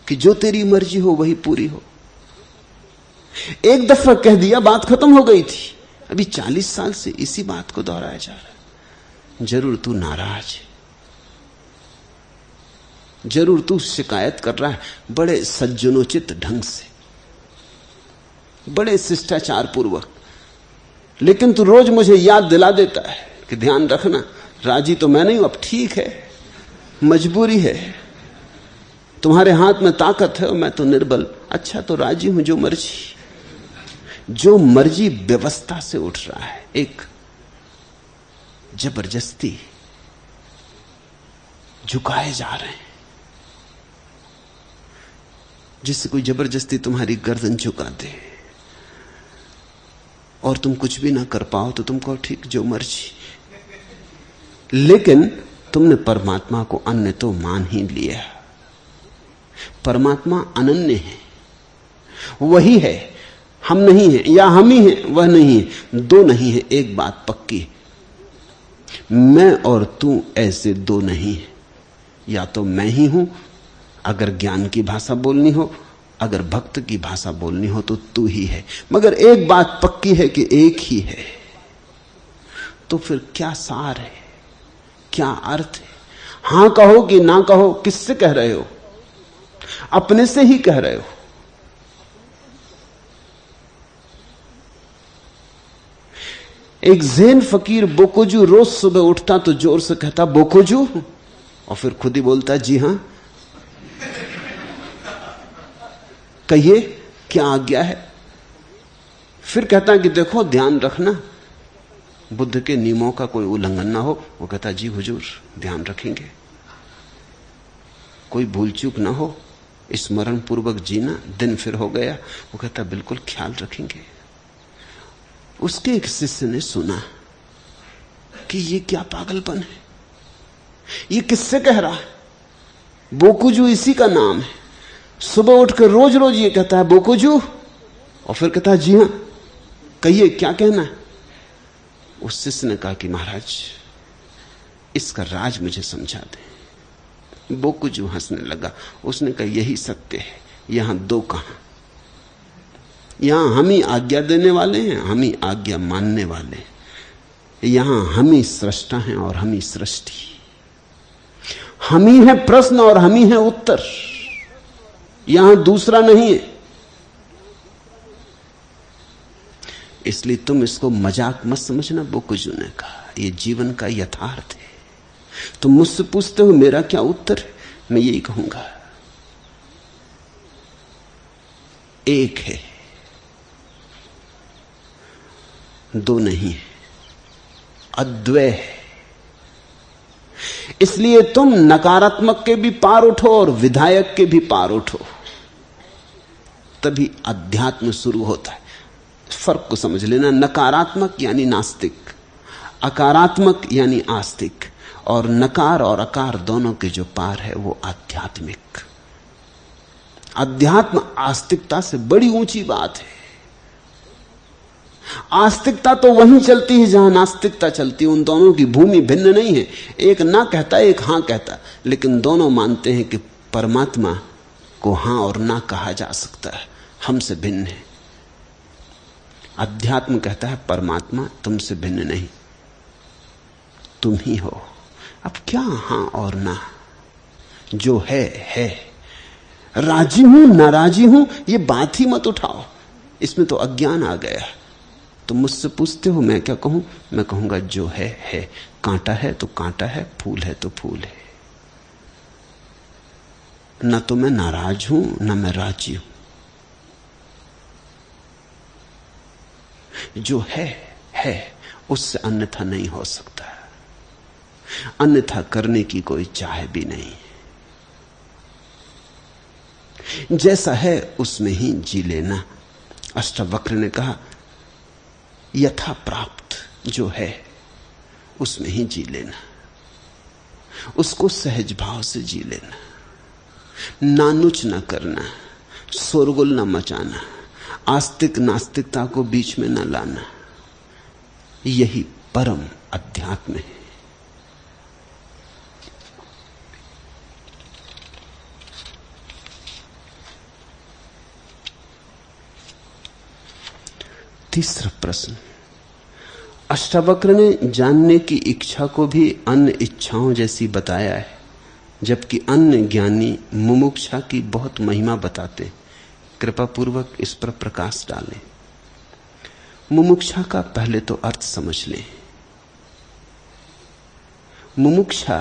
कि जो तेरी मर्जी हो वही पूरी हो। एक दफा कह दिया, बात खत्म हो गई थी। अभी 40 साल से इसी बात को दोहराया जा रहा है। जरूर तू नाराज है, जरूर तू शिकायत कर रहा है बड़े सज्जनोचित ढंग से, बड़े शिष्टाचार पूर्वक, लेकिन तू रोज मुझे याद दिला देता है कि ध्यान रखना, राजी तो मैं नहीं हूं। अब ठीक है, मजबूरी है, तुम्हारे हाथ में ताकत है और मैं तो निर्बल। अच्छा तो राजी हूं, जो मर्जी। जो मर्जी व्यवस्था से उठ रहा है, एक जबरदस्ती झुकाए जा रहे हैं। जिससे कोई जबरदस्ती तुम्हारी गर्दन झुका दे और तुम कुछ भी ना कर पाओ तो तुम कहो ठीक जो मर्जी, लेकिन तुमने परमात्मा को अन्य तो मान ही लिया। परमात्मा अनन्य है, वही है, हम नहीं है, या हम ही हैं वह नहीं है। दो नहीं है, एक बात पक्की है, मैं और तू ऐसे दो नहीं है। या तो मैं ही हूं अगर ज्ञान की भाषा बोलनी हो, अगर भक्त की भाषा बोलनी हो तो तू ही है। मगर एक बात पक्की है कि एक ही है। तो फिर क्या सार है, क्या अर्थ है? हां कहो कि ना कहो, किससे कह रहे हो? अपने से ही कह रहे हो। एक ज़ैन फकीर बोकोजू रोज सुबह उठता तो जोर से कहता बोकोजू, और फिर खुद ही बोलता जी हां, कहिए क्या आज्ञा है। फिर कहता कि देखो ध्यान रखना बुद्ध के नियमों का कोई उल्लंघन ना हो। वो कहता जी हुजूर ध्यान रखेंगे, कोई भूल चूक ना हो, स्मरण पूर्वक जीना, दिन फिर हो गया। वो कहता बिल्कुल ख्याल रखेंगे। उसके एक शिष्य ने सुना कि ये क्या पागलपन है, ये किससे कह रहा है? बोकुजू इसी का नाम है। सुबह उठकर रोज रोज ये कहता है बोकुजू, और फिर कहता है जी हां, कहिए क्या कहना है। उस शिष्य ने कहा कि महाराज इसका राज मुझे समझा दे। बोकुजू हंसने लगा। उसने कहा यही सत्य है, यहां दो कहां, यहां हम ही आज्ञा देने वाले हैं, हम ही आज्ञा मानने वाले हैं। यहां हम ही सृष्टा हैं और हम ही सृष्टि, हम ही है प्रश्न और हम ही है उत्तर, यहां दूसरा नहीं है। इसलिए तुम इसको मजाक मत समझना। बोकुजू ने कहा यह जीवन का यथार्थ है। तुम मुझसे पूछते हो मेरा क्या उत्तर है, मैं यही कहूंगा एक है, दो नहीं है, अद्वय है। इसलिए तुम नकारात्मक के भी पार उठो और विधायक के भी पार उठो, तभी अध्यात्म शुरू होता है। फर्क को समझ लेना, नकारात्मक यानी नास्तिक, अकारात्मक यानी आस्तिक, और नकार और अकार दोनों के जो पार है वो आध्यात्मिक। अध्यात्म आस्तिकता से बड़ी ऊंची बात है। आस्तिकता तो वहीं चलती है जहां नास्तिकता चलती है, उन दोनों की भूमि भिन्न नहीं है। एक ना कहता एक हां कहता, लेकिन दोनों मानते हैं कि परमात्मा को हां और ना कहा जा सकता है, हमसे भिन्न है। अध्यात्म कहता है परमात्मा तुमसे भिन्न नहीं, तुम ही हो। अब क्या हां और ना, जो है। राजी हूं नाराजी हूं ये बात ही मत उठाओ, इसमें तो अज्ञान आ गया। तुम मुझसे पूछते हो मैं क्या कहूं, मैं कहूंगा जो है। कांटा है तो कांटा है, फूल है तो फूल है। न तो मैं नाराज हूं न मैं राजी हूं। जो है उससे अन्यथा नहीं हो सकता, अन्यथा करने की कोई चाह भी नहीं। जैसा है उसमें ही जी लेना। अष्टावक्र ने कहा यथा प्राप्त जो है उसमें ही जी लेना, उसको सहज भाव से जी लेना, नानुच न करना, शोरगुल न मचाना, आस्तिक नास्तिकता को बीच में न लाना। यही परम अध्यात्म है। तीसरा प्रश्न, अष्टावक्र ने जानने की इच्छा को भी अन्य इच्छाओं जैसी बताया है, जबकि अन्य ज्ञानी मुमुक्षा की बहुत महिमा बताते। कृपा पूर्वक इस पर प्रकाश डालें। मुमुक्षा का पहले तो अर्थ समझ लें। मुमुक्षा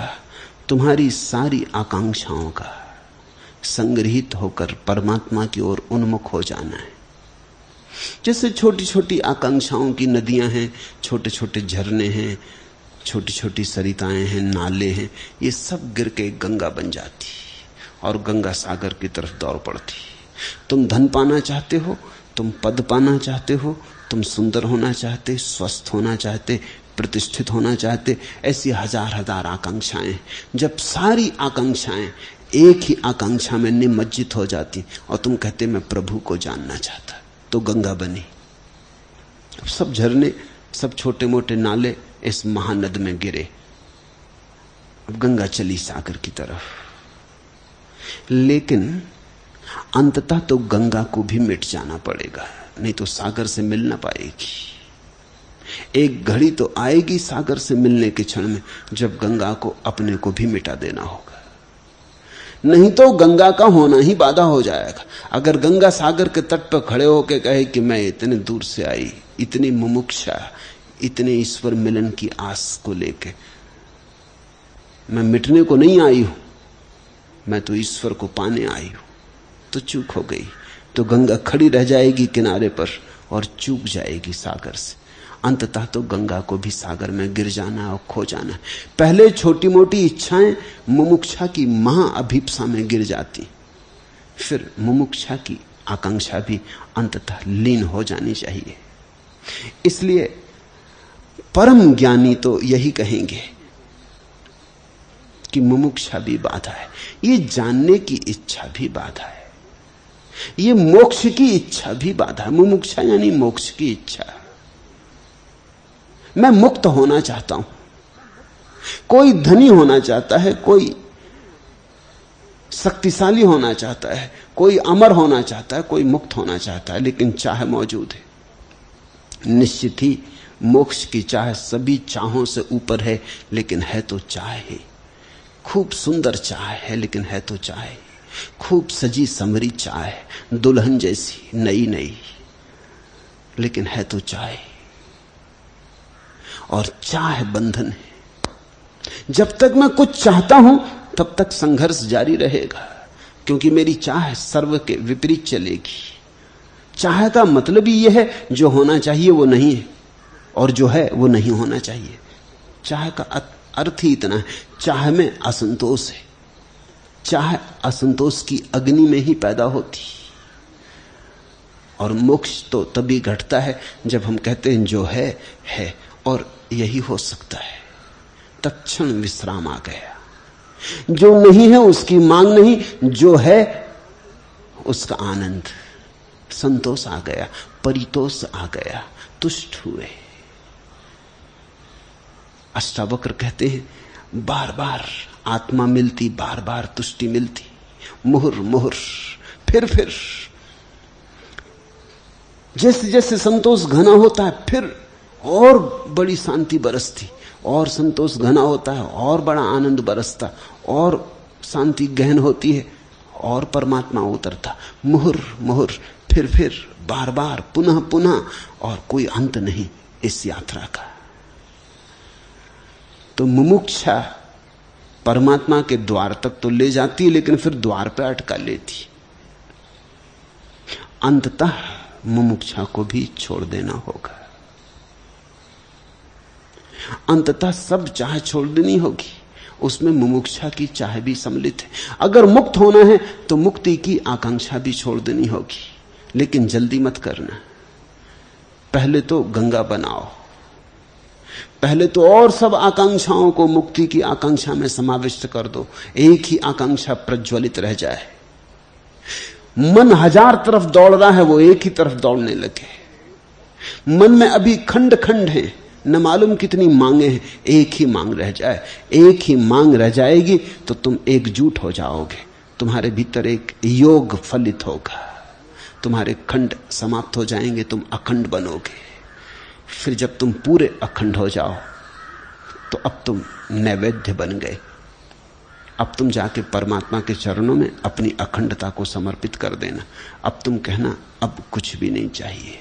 तुम्हारी सारी आकांक्षाओं का संग्रहित होकर परमात्मा की ओर उन्मुख हो जाना है। जैसे छोटी छोटी आकांक्षाओं की नदियां हैं, छोटे छोटे झरने हैं, छोटी छोटी सरिताएं हैं, नाले हैं, ये सब गिर के गंगा बन जाती और गंगा सागर की तरफ दौड़ पड़ती। तुम धन पाना चाहते हो, तुम पद पाना चाहते हो, तुम सुंदर होना चाहते, स्वस्थ होना चाहते, प्रतिष्ठित होना चाहते, ऐसी हजार हजार आकांक्षाएं। जब सारी आकांक्षाएं एक ही आकांक्षा में निमज्जित हो जाती और तुम कहते मैं प्रभु को जानना चाहता, तो गंगा बनी। अब सब झरने, सब छोटे मोटे नाले इस महानद में गिरे। अब गंगा चली सागर की तरफ, लेकिन अंततः तो गंगा को भी मिट जाना पड़ेगा, नहीं तो सागर से मिल ना पाएगी। एक घड़ी तो आएगी सागर से मिलने के क्षण में जब गंगा को अपने को भी मिटा देना होगा, नहीं तो गंगा का होना ही बाधा हो जाएगा। अगर गंगा सागर के तट पर खड़े होकर कहे कि मैं इतने दूर से आई, इतनी मुमुक्षा, इतने ईश्वर मिलन की आस को लेके, मैं मिटने को नहीं आई हूं, मैं तो ईश्वर को पाने आई हूं, तो चूक हो गई। तो गंगा खड़ी रह जाएगी किनारे पर और चूक जाएगी सागर से। अंततः तो गंगा को भी सागर में गिर जाना और खो जाना। पहले छोटी मोटी इच्छाएं मुमुक्षा की महाअभिप्सा में गिर जाती, फिर मुमुक्षा की आकांक्षा भी अंततः लीन हो जानी चाहिए। इसलिए परम ज्ञानी तो यही कहेंगे कि मुमुक्षा भी बाधा है, ये जानने की इच्छा भी बाधा है, ये मोक्ष की इच्छा भी बाधा है। मुमुक्षा यानी मोक्ष की इच्छा। मैं मुक्त होना चाहता हूं, कोई धनी होना चाहता है, कोई शक्तिशाली होना चाहता है, कोई अमर होना चाहता है, कोई मुक्त होना चाहता है, लेकिन चाह मौजूद है। निश्चित ही मोक्ष की चाह सभी चाहों से ऊपर है, लेकिन है तो चाह ही। खूब सुंदर चाह है, लेकिन है तो चाह ही। खूब सजी संवरी चाह है, दुल्हन जैसी नई नई, लेकिन है तो चाह ही। और चाह बंधन है। जब तक मैं कुछ चाहता हूं तब तक संघर्ष जारी रहेगा, क्योंकि मेरी चाह सर्व के विपरीत चलेगी। चाह का मतलब ही यह है जो होना चाहिए वो नहीं है, और जो है वो नहीं होना चाहिए। चाह का अर्थ ही इतना है, चाह में असंतोष है। चाह असंतोष की अग्नि में ही पैदा होती, और मोक्ष तो तभी घटता है जब हम कहते हैं जो है और यही हो सकता है। तत्क्षण विश्राम आ गया। जो नहीं है उसकी मांग नहीं, जो है उसका आनंद, संतोष आ गया, परितोष आ गया, तुष्ट हुए। अष्टावक्र कहते हैं बार बार आत्मा मिलती, बार बार तुष्टि मिलती, मुहुर मुहुर, फिर जैसे जैसे संतोष घना होता है फिर और बड़ी शांति बरसती, और संतोष घना होता है और बड़ा आनंद बरसता, और शांति गहन होती है और परमात्मा उतरता। मुहुर मुहुर, फिर बार बार, पुनः पुनः, और कोई अंत नहीं इस यात्रा का। तो मुमुक्षा परमात्मा के द्वार तक तो ले जाती है, लेकिन फिर द्वार पर अटका लेती। अंततः मुमुक्षा को भी छोड़ देना होगा। अंततः सब चाह छोड़ देनी होगी, उसमें मुमुक्षा की चाह भी सम्मिलित है। अगर मुक्त होना है तो मुक्ति की आकांक्षा भी छोड़ देनी होगी, लेकिन जल्दी मत करना। पहले तो गंगा बनाओ, पहले तो और सब आकांक्षाओं को मुक्ति की आकांक्षा में समाविष्ट कर दो, एक ही आकांक्षा प्रज्वलित रह जाए। मन हजार तरफ दौड़ रहा है, वो एक ही तरफ दौड़ने लगे। मन में अभी खंड खंड है, न मालूम कितनी मांगे हैं, एक ही मांग रह जाए। एक ही मांग रह जाएगी तो तुम एकजुट हो जाओगे, तुम्हारे भीतर एक योग फलित होगा, तुम्हारे खंड समाप्त हो जाएंगे, तुम अखंड बनोगे। फिर जब तुम पूरे अखंड हो जाओ तो अब तुम नैवेद्य बन गए। अब तुम जाके परमात्मा के चरणों में अपनी अखंडता को समर्पित कर देना। अब तुम कहना अब कुछ भी नहीं चाहिए,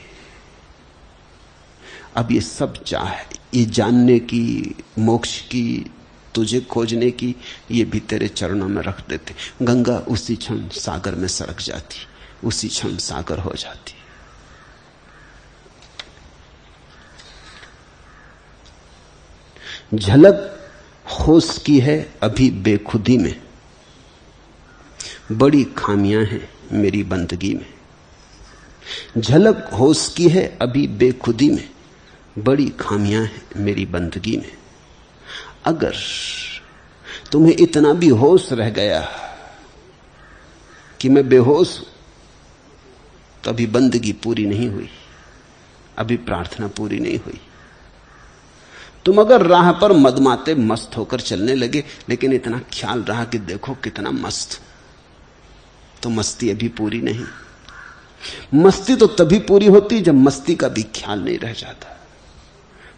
अब ये सब चाह, ये जानने की, मोक्ष की, तुझे खोजने की, ये भी तेरे चरणों में रख देते। गंगा उसी क्षण सागर में सड़क जाती, उसी क्षण सागर हो जाती। झलक होश की है अभी बेखुदी में, बड़ी खामियां हैं मेरी बंदगी में। झलक होश की है अभी बेखुदी में, बड़ी खामियां हैं मेरी बंदगी में। अगर तुम्हें इतना भी होश रह गया कि मैं बेहोश हूं, तो अभी बंदगी पूरी नहीं हुई, अभी प्रार्थना पूरी नहीं हुई। तुम अगर राह पर मदमाते मस्त होकर चलने लगे, लेकिन इतना ख्याल रहा कि देखो कितना मस्त, तो मस्ती अभी पूरी नहीं। मस्ती तो तभी पूरी होती जब मस्ती का भी ख्याल नहीं रह जाता।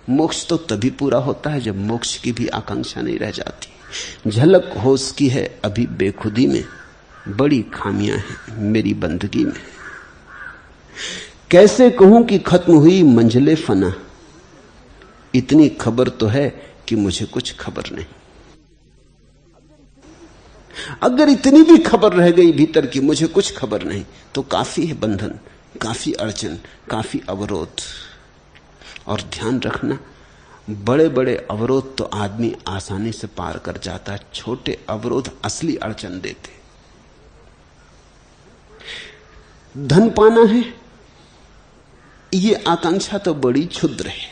मोक्ष तो तभी पूरा होता है जब मोक्ष की भी आकांक्षा नहीं रह जाती। झलक होश की है अभी बेखुदी में, बड़ी खामियां हैं मेरी बंदगी में। कैसे कहूं कि खत्म हुई मंजिले फना, इतनी खबर तो है कि मुझे कुछ खबर नहीं। अगर इतनी भी खबर रह गई भीतर की मुझे कुछ खबर नहीं, तो काफी है बंधन, काफी अड़चन, काफी अवरोध। और ध्यान रखना, बड़े बड़े अवरोध तो आदमी आसानी से पार कर जाता है, छोटे अवरोध असली अड़चन देते। धन पाना है, ये आकांक्षा तो बड़ी क्षुद्र है,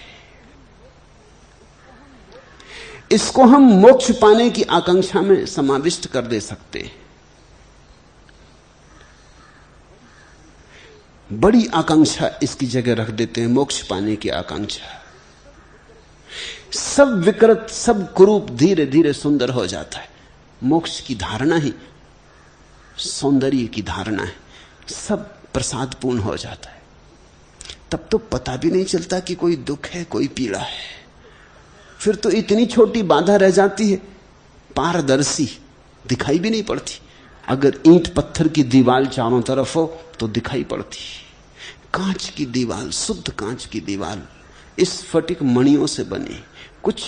इसको हम मोक्ष पाने की आकांक्षा में समाविष्ट कर दे सकते हैं। बड़ी आकांक्षा इसकी जगह रख देते हैं, मोक्ष पाने की आकांक्षा। सब विकृत, सब कुरूप धीरे धीरे सुंदर हो जाता है। मोक्ष की धारणा ही सौंदर्य की धारणा है, सब प्रसादपूर्ण हो जाता है। तब तो पता भी नहीं चलता कि कोई दुख है, कोई पीड़ा है। फिर तो इतनी छोटी बाधा रह जाती है, पारदर्शी दिखाई भी नहीं पड़ती। अगर ईंट पत्थर की दीवार चारों तरफ हो तो दिखाई पड़ती, कांच की दीवार, शुद्ध कांच की दीवार, इस फटिक मणियों से बनी, कुछ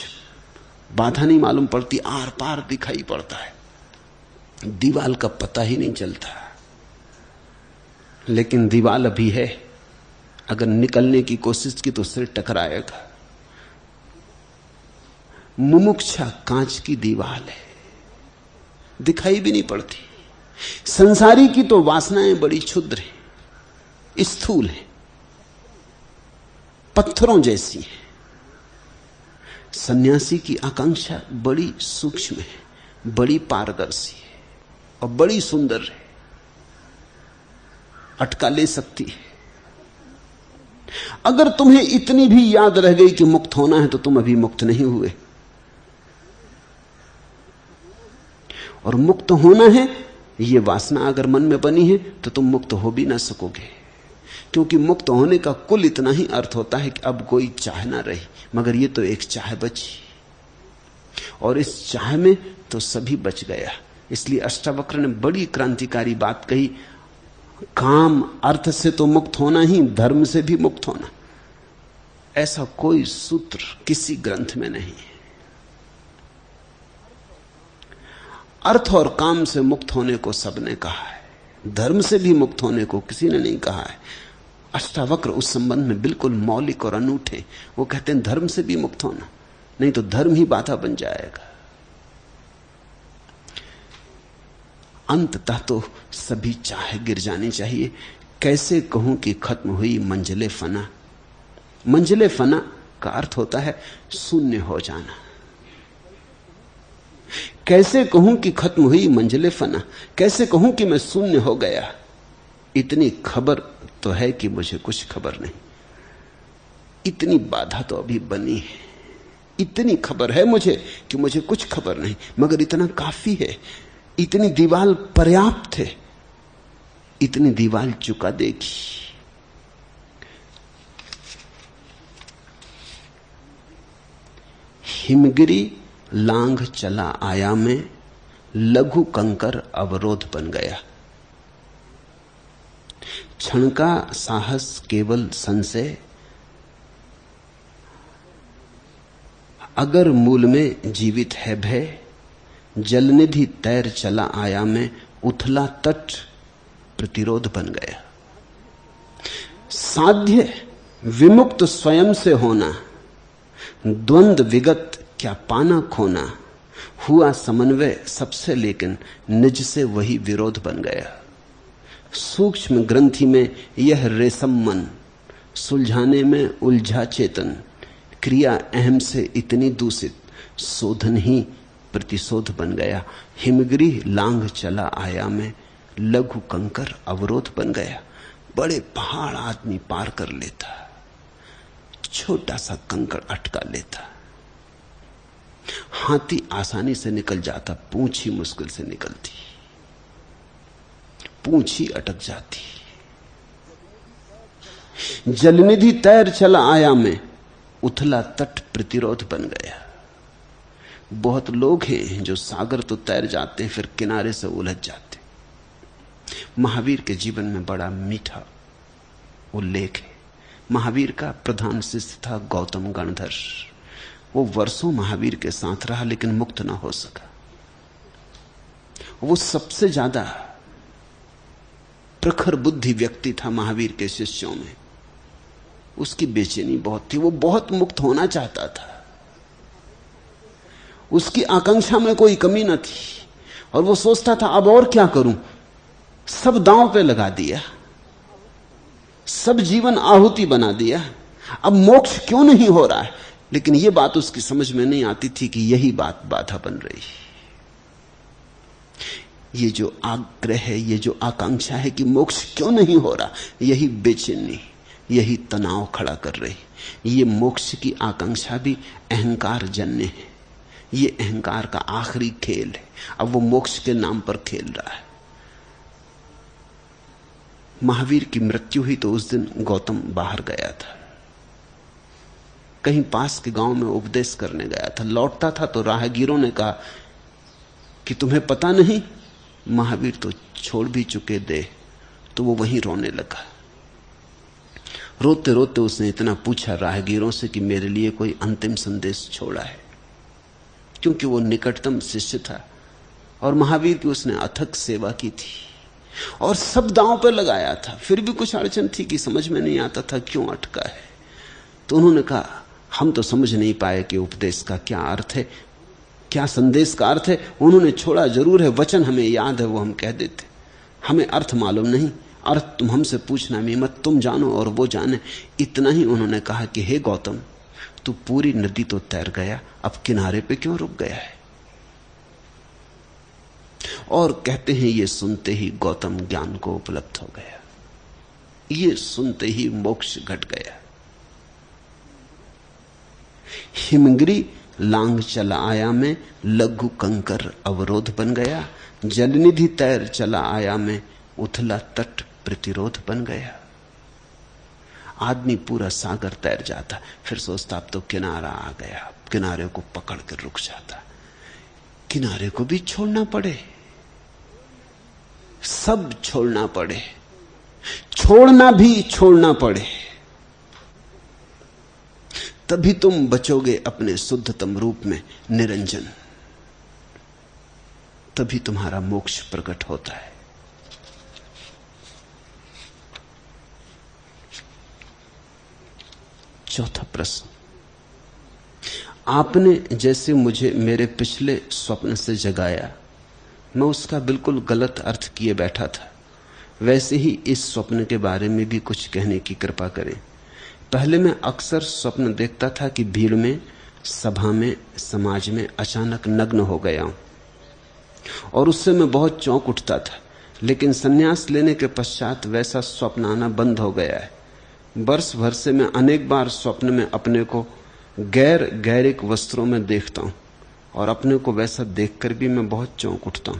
बाधा नहीं मालूम पड़ती, आर पार दिखाई पड़ता है, दीवार का पता ही नहीं चलता। लेकिन दीवार अभी है, अगर निकलने की कोशिश की तो सिर टकराएगा। मुमुक्षा कांच की दीवार है, दिखाई भी नहीं पड़ती। संसारी की तो वासनाएं बड़ी क्षुद्र हैं, स्थूल हैं, पत्थरों जैसी हैं। सन्यासी की आकांक्षा बड़ी सूक्ष्म है, बड़ी पारदर्शी है और बड़ी सुंदर है, अटका ले सकती है। अगर तुम्हें इतनी भी याद रह गई कि मुक्त होना है, तो तुम अभी मुक्त नहीं हुए। और मुक्त होना है, ये वासना अगर मन में बनी है, तो तुम मुक्त हो भी ना सकोगे। क्योंकि मुक्त होने का कुल इतना ही अर्थ होता है कि अब कोई चाह ना रही, मगर ये तो एक चाह बची, और इस चाह में तो सभी बच गया। इसलिए अष्टावक्र ने बड़ी क्रांतिकारी बात कही, काम अर्थ से तो मुक्त होना ही, धर्म से भी मुक्त होना। ऐसा कोई सूत्र किसी ग्रंथ में नहीं है। अर्थ और काम से मुक्त होने को सबने कहा है, धर्म से भी मुक्त होने को किसी ने नहीं कहा है। अष्टावक्र उस संबंध में बिल्कुल मौलिक और अनूठे। वो कहते हैं धर्म से भी मुक्त होना, नहीं तो धर्म ही बाधा बन जाएगा। अंततः तो सभी चाहे गिर जानी चाहिए। कैसे कहूं कि खत्म हुई मंजिले फना। मंजिले फना का अर्थ होता है शून्य हो जाना। कैसे कहूं कि खत्म हुई मंजिले फना, कैसे कहूं कि मैं शून्य हो गया। इतनी खबर तो है कि मुझे कुछ खबर नहीं, इतनी बाधा तो अभी बनी है। इतनी खबर है मुझे कि मुझे कुछ खबर नहीं, मगर इतना काफी है। इतनी दीवार पर्याप्त है, इतनी दीवार चुका देगी। हिमगिरी लांघ चला आया में, लघु कंकर अवरोध बन गया। क्षण का साहस केवल संशय, अगर मूल में जीवित है भय। जलनिधि तैर चला आया में, उथला तट प्रतिरोध बन गया। साध्य विमुक्त स्वयं से होना, द्वंद विगत क्या पाना खोना, हुआ समन्वय सबसे लेकिन निज से वही विरोध बन गया। सूक्ष्म ग्रंथि में यह रेशम मन, सुलझाने में उलझा चेतन, क्रिया अहम से इतनी दूषित, शोधन ही प्रतिशोध बन गया। हिमगिरी लांघ चला आया में, लघु कंकर अवरोध बन गया। बड़े पहाड़ आदमी पार कर लेता, छोटा सा कंकड़ अटका लेता। हाथी आसानी से निकल जाता, पूंछ ही मुश्किल से निकलती, पूंछ ही अटक जाती। जलनिधि तैर चला आया में, उथला तट प्रतिरोध बन गया। बहुत लोग हैं जो सागर तो तैर जाते हैं, फिर किनारे से उलझ जाते। महावीर के जीवन में बड़ा मीठा उल्लेख है। महावीर का प्रधान शिष्य था गौतम गणधर। वो वर्षों महावीर के साथ रहा लेकिन मुक्त ना हो सका। वो सबसे ज्यादा प्रखर बुद्धि व्यक्ति था महावीर के शिष्यों में। उसकी बेचैनी बहुत थी, वो बहुत मुक्त होना चाहता था। उसकी आकांक्षा में कोई कमी न थी और वो सोचता था अब और क्या करूं, सब दांव पे लगा दिया, सब जीवन आहुति बना दिया, अब मोक्ष क्यों नहीं हो रहा है। लेकिन यह बात उसकी समझ में नहीं आती थी कि यही बात बाधा बन रही। ये जो आग्रह है, ये जो आकांक्षा है कि मोक्ष क्यों नहीं हो रहा, यही बेचैनी, यही तनाव खड़ा कर रही। ये मोक्ष की आकांक्षा भी अहंकार जन्य है। ये अहंकार का आखिरी खेल है। अब वो मोक्ष के नाम पर खेल रहा है। महावीर की मृत्यु हुई तो उस दिन गौतम बाहर गया था, कहीं पास के गांव में उपदेश करने गया था। लौटता था तो राहगीरों ने कहा कि तुम्हें पता नहीं महावीर तो छोड़ भी चुके दे। तो वो वहीं रोने लगा। रोते रोते उसने इतना पूछा राहगीरों से कि मेरे लिए कोई अंतिम संदेश छोड़ा है, क्योंकि वो निकटतम शिष्य था और महावीर की उसने अथक सेवा की थी और सब दांव पर लगाया था। फिर भी कुछ अड़चन थी कि समझ में नहीं आता था क्यों अटका है। तो उन्होंने कहा हम तो समझ नहीं पाए कि उपदेश का क्या अर्थ है, क्या संदेश का अर्थ है। उन्होंने छोड़ा जरूर है, वचन हमें याद है, वो हम कह देते, हमें अर्थ मालूम नहीं। अर्थ तुम हमसे पूछना भी मत, तुम जानो और वो जाने। इतना ही उन्होंने कहा कि हे गौतम, तू पूरी नदी तो तैर गया, अब किनारे पे क्यों रुक गया है। और कहते हैं ये सुनते ही गौतम ज्ञान को उपलब्ध हो गया, ये सुनते ही मोक्ष घट गया। हिमगिरी लांग चला आया में, लघु कंकर अवरोध बन गया। जलनिधि तैर चला आया में, उथला तट प्रतिरोध बन गया। आदमी पूरा सागर तैर जाता, फिर सोचता अब तो किनारा आ गया, किनारे को पकड़ कर रुक जाता। किनारे को भी छोड़ना पड़े, सब छोड़ना पड़े, छोड़ना भी छोड़ना पड़े, तभी तुम बचोगे अपने शुद्धतम रूप में निरंजन। तभी तुम्हारा मोक्ष प्रकट होता है। चौथा प्रश्न, आपने जैसे मुझे मेरे पिछले स्वप्न से जगाया, मैं उसका बिल्कुल गलत अर्थ किए बैठा था, वैसे ही इस स्वप्न के बारे में भी कुछ कहने की कृपा करें। पहले मैं अक्सर स्वप्न देखता था कि भीड़ में, सभा में, समाज में अचानक नग्न हो गया हूं और उससे मैं बहुत चौंक उठता था। लेकिन संन्यास लेने के पश्चात वैसा स्वप्न आना बंद हो गया है। वर्ष भर से मैं अनेक बार स्वप्न में अपने को गैर गैरिक वस्त्रों में देखता हूं और अपने को वैसा देखकर भी मैं बहुत चौंक उठता हूं।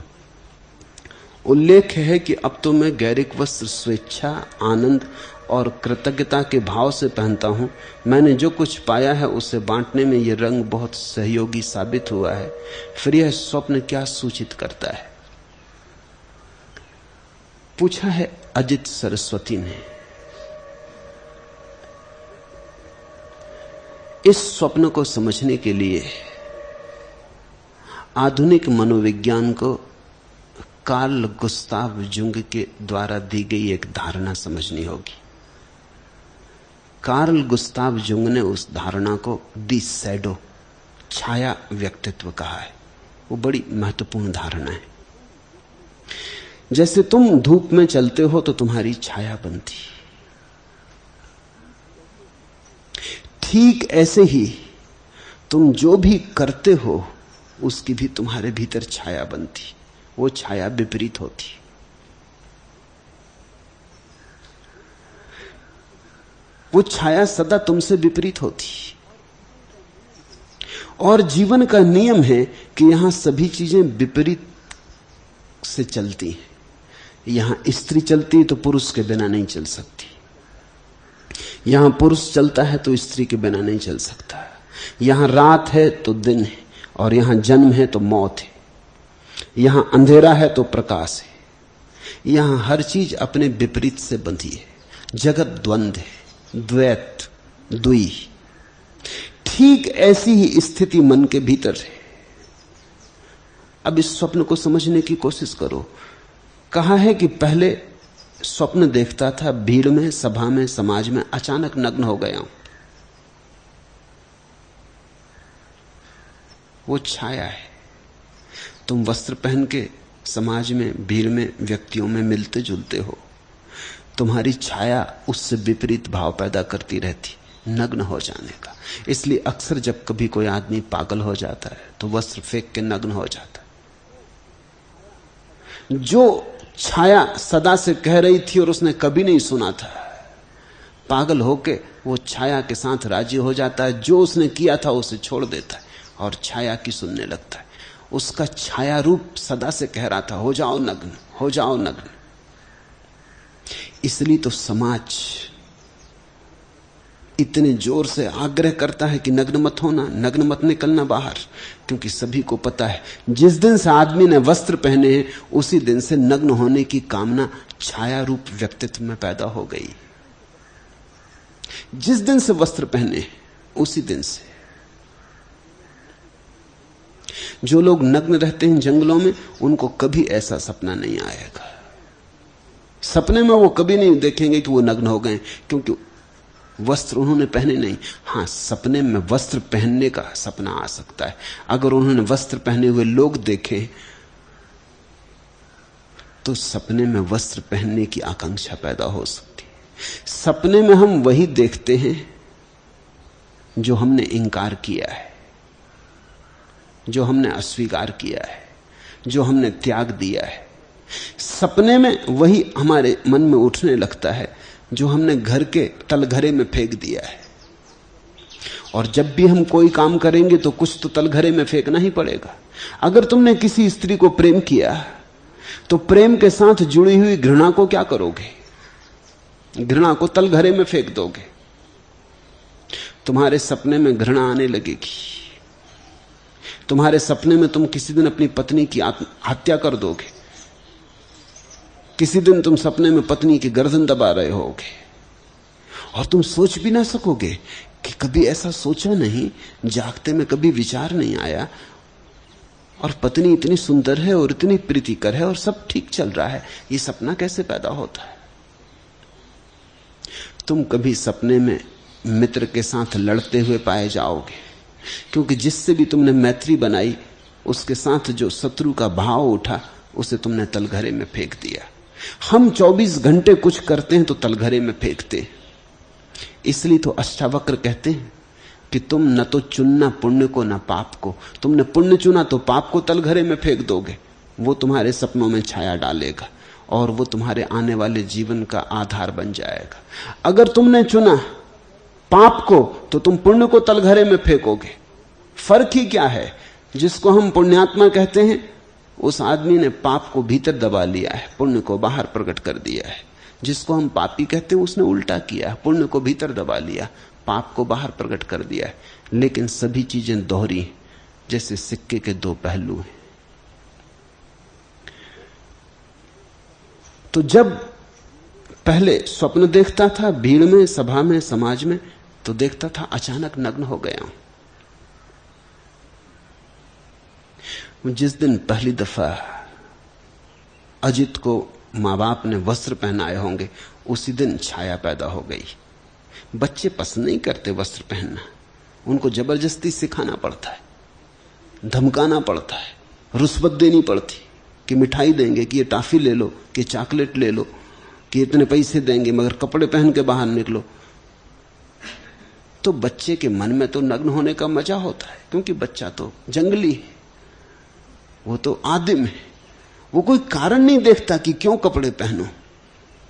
उल्लेख है कि अब तो मैं गैरिक वस्त्र स्वेच्छा, आनंद और कृतज्ञता के भाव से पहनता हूं। मैंने जो कुछ पाया है उसे बांटने में यह रंग बहुत सहयोगी साबित हुआ है। फिर यह स्वप्न क्या सूचित करता है, पूछा है अजित सरस्वती ने। इस स्वप्न को समझने के लिए आधुनिक मनोविज्ञान को कार्ल गुस्ताव जुंग के द्वारा दी गई एक धारणा समझनी होगी। कार्ल गुस्ताव जुंग ने उस धारणा को दी शैडो, छाया व्यक्तित्व कहा है, वो बड़ी महत्वपूर्ण धारणा है। जैसे तुम धूप में चलते हो तो तुम्हारी छाया बनती, ठीक ऐसे ही तुम जो भी करते हो उसकी भी तुम्हारे भीतर छाया बनती। वो छाया विपरीत होती। वो छाया सदा तुमसे विपरीत होती। और जीवन का नियम है कि यहां सभी चीजें विपरीत से चलती हैं। यहां स्त्री चलती है तो पुरुष के बिना नहीं चल सकती, यहां पुरुष चलता है तो स्त्री के बिना नहीं चल सकता, यहां रात है तो दिन है, और यहां जन्म है तो मौत है, यहां अंधेरा है तो प्रकाश है, यहां हर चीज अपने विपरीत से बंधी है। जगत द्वंद्व है, द्वैत, द्वि। ठीक ऐसी ही स्थिति मन के भीतर है। अब इस स्वप्न को समझने की कोशिश करो। कहा है कि पहले स्वप्न देखता था, भीड़ में, सभा में, समाज में, अचानक नग्न हो गया हूं। वो छाया है। तुम वस्त्र पहन के समाज में, भीड़ में, व्यक्तियों में मिलते जुलते हो, तुम्हारी छाया उससे विपरीत भाव पैदा करती रहती, नग्न हो जाने का। इसलिए अक्सर जब कभी कोई आदमी पागल हो जाता है तो वस्त्र फेंक के नग्न हो जाता है। जो छाया सदा से कह रही थी और उसने कभी नहीं सुना था, पागल होके वो छाया के साथ राजी हो जाता है। जो उसने किया था उसे छोड़ देता है और छाया की सुनने लगता है। उसका छाया रूप सदा से कह रहा था, हो जाओ नग्न, हो जाओ नग्न। इसलिए तो समाज इतने जोर से आग्रह करता है कि नग्न मत होना, नग्न मत निकलना बाहर, क्योंकि सभी को पता है जिस दिन से आदमी ने वस्त्र पहने हैं उसी दिन से नग्न होने की कामना छाया रूप व्यक्तित्व में पैदा हो गई। जिस दिन से वस्त्र पहने उसी दिन से। जो लोग नग्न रहते हैं जंगलों में, उनको कभी ऐसा सपना नहीं आएगा। सपने में वो कभी नहीं देखेंगे कि वो नग्न हो गए, क्योंकि वस्त्र उन्होंने पहने नहीं। हां, सपने में वस्त्र पहनने का सपना आ सकता है। अगर उन्होंने वस्त्र पहने हुए लोग देखे तो सपने में वस्त्र पहनने की आकांक्षा पैदा हो सकती है। सपने में हम वही देखते हैं जो हमने इंकार किया है, जो हमने अस्वीकार किया है, जो हमने त्याग दिया है। सपने में वही हमारे मन में उठने लगता है जो हमने घर के तलघरे में फेंक दिया है। और जब भी हम कोई काम करेंगे तो कुछ तो तलघरे में फेंकना ही पड़ेगा। अगर तुमने किसी स्त्री को प्रेम किया तो प्रेम के साथ जुड़ी हुई घृणा को क्या करोगे? घृणा को तलघरे में फेंक दोगे। तुम्हारे सपने में घृणा आने लगेगी। तुम्हारे सपने में तुम किसी दिन अपनी पत्नी की हत्या कर दोगे। किसी दिन तुम सपने में पत्नी की गर्दन दबा रहे होगे और तुम सोच भी ना सकोगे कि कभी ऐसा सोचा नहीं, जागते में कभी विचार नहीं आया, और पत्नी इतनी सुंदर है और इतनी प्रीतिकर है और सब ठीक चल रहा है, ये सपना कैसे पैदा होता है? तुम कभी सपने में मित्र के साथ लड़ते हुए पाए जाओगे, क्योंकि जिससे भी तुमने मैत्री बनाई उसके साथ जो शत्रु का भाव उठा उसे तुमने तलघरे में फेंक दिया। हम 24 घंटे कुछ करते हैं तो तलघरे में फेंकते हैं। इसलिए तो अष्टावक्र कहते हैं कि तुम न तो चुनना पुण्य को न पाप को। तुमने पुण्य चुना तो पाप को तलघरे में फेंक दोगे, वो तुम्हारे सपनों में छाया डालेगा और वो तुम्हारे आने वाले जीवन का आधार बन जाएगा। अगर तुमने चुना पाप को तो तुम पुण्य को तलघरे में फेंकोगे। फर्क ही क्या है? जिसको हम पुण्यात्मा कहते हैं उस आदमी ने पाप को भीतर दबा लिया है, पुण्य को बाहर प्रकट कर दिया है। जिसको हम पापी कहते हैं उसने उल्टा किया, पुण्य को भीतर दबा लिया, पाप को बाहर प्रकट कर दिया है। लेकिन सभी चीजें दोहरी हैं, जैसे सिक्के के दो पहलू हैं। तो जब पहले स्वप्न देखता था भीड़ में, सभा में, समाज में, तो देखता था अचानक नग्न हो गया हूं। जिस दिन पहली दफा अजित को माँ बाप ने वस्त्र पहनाए होंगे उसी दिन छाया पैदा हो गई। बच्चे पसंद नहीं करते वस्त्र पहनना, उनको जबरदस्ती सिखाना पड़ता है। धमकाना पड़ता है, रुस्वत देनी पड़ती कि मिठाई देंगे, कि ये टॉफी ले लो, कि चॉकलेट ले लो, कि इतने पैसे देंगे, मगर कपड़े पहन के बाहर निकलो। तो बच्चे के मन में तो नग्न होने का मजा होता है, क्योंकि बच्चा तो जंगली है, वो तो आदिम है, वो कोई कारण नहीं देखता कि क्यों कपड़े पहनो,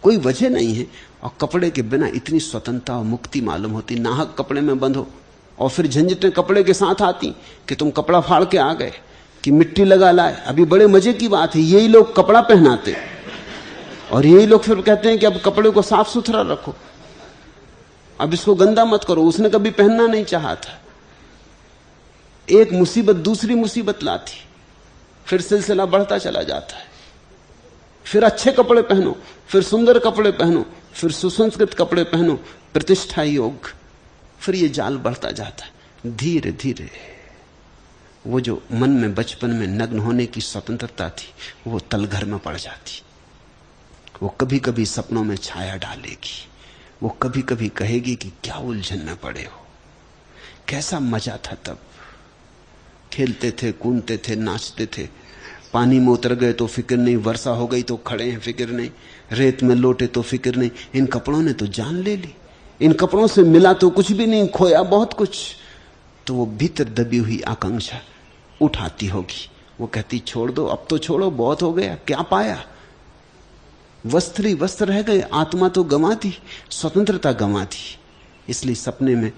कोई वजह नहीं है। और कपड़े के बिना इतनी स्वतंत्रता और मुक्ति मालूम होती। नाहक कपड़े में बंधो और फिर झंझटें कपड़े के साथ आती कि तुम कपड़ा फाड़ के आ गए, कि मिट्टी लगा लाए। अभी बड़े मजे की बात है, यही लोग कपड़ा पहनाते और यही लोग फिर कहते हैं कि अब कपड़े को साफ सुथरा रखो, अब इसको गंदा मत करो। उसने कभी पहनना नहीं चाहा था। एक मुसीबत दूसरी मुसीबत लाती, फिर सिलसिला बढ़ता चला जाता है। फिर अच्छे कपड़े पहनो, फिर सुंदर कपड़े पहनो, फिर सुसंस्कृत कपड़े पहनो, प्रतिष्ठा योग, फिर ये जाल बढ़ता जाता है। धीरे धीरे वो जो मन में बचपन में नग्न होने की स्वतंत्रता थी, वो तलघर में पड़ जाती। वो कभी कभी सपनों में छाया डालेगी, वो कभी कभी कहेगी कि क्या उलझन में पड़े हो, कैसा मजा था तब, खेलते थे, कूदते थे, नाचते थे, पानी में उतर गए तो फिक्र नहीं, वर्षा हो गई तो खड़े हैं फिक्र नहीं, रेत में लोटे तो फिक्र नहीं। इन कपड़ों ने तो जान ले ली, इन कपड़ों से मिला तो कुछ भी नहीं, खोया बहुत कुछ। तो वो भीतर दबी हुई आकांक्षा उठाती होगी, वो कहती छोड़ दो, अब तो छोड़ो, बहुत हो गया, क्या पाया, वस्त्र ही वस्त्र रह गए, आत्मा तो गंवा दी, स्वतंत्रता गंवा दी। इसलिए सपने में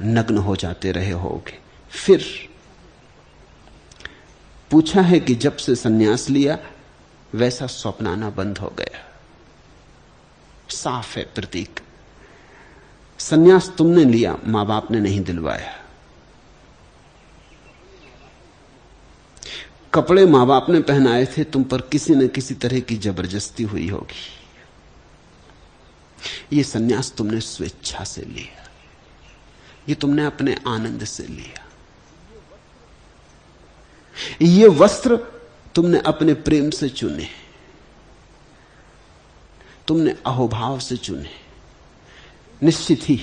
नग्न हो जाते रहे होगे। फिर पूछा है कि जब से सन्यास लिया वैसा स्वप्न आना बंद हो गया। साफ है प्रतीक, सन्यास तुमने लिया, मां बाप ने नहीं दिलवाया। कपड़े मां बाप ने पहनाए थे, तुम पर किसी न किसी तरह की जबरदस्ती हुई होगी। ये सन्यास तुमने स्वेच्छा से लिया, ये तुमने अपने आनंद से लिया। ये वस्त्र तुमने अपने प्रेम से चुने, तुमने अहोभाव से चुने। निश्चित ही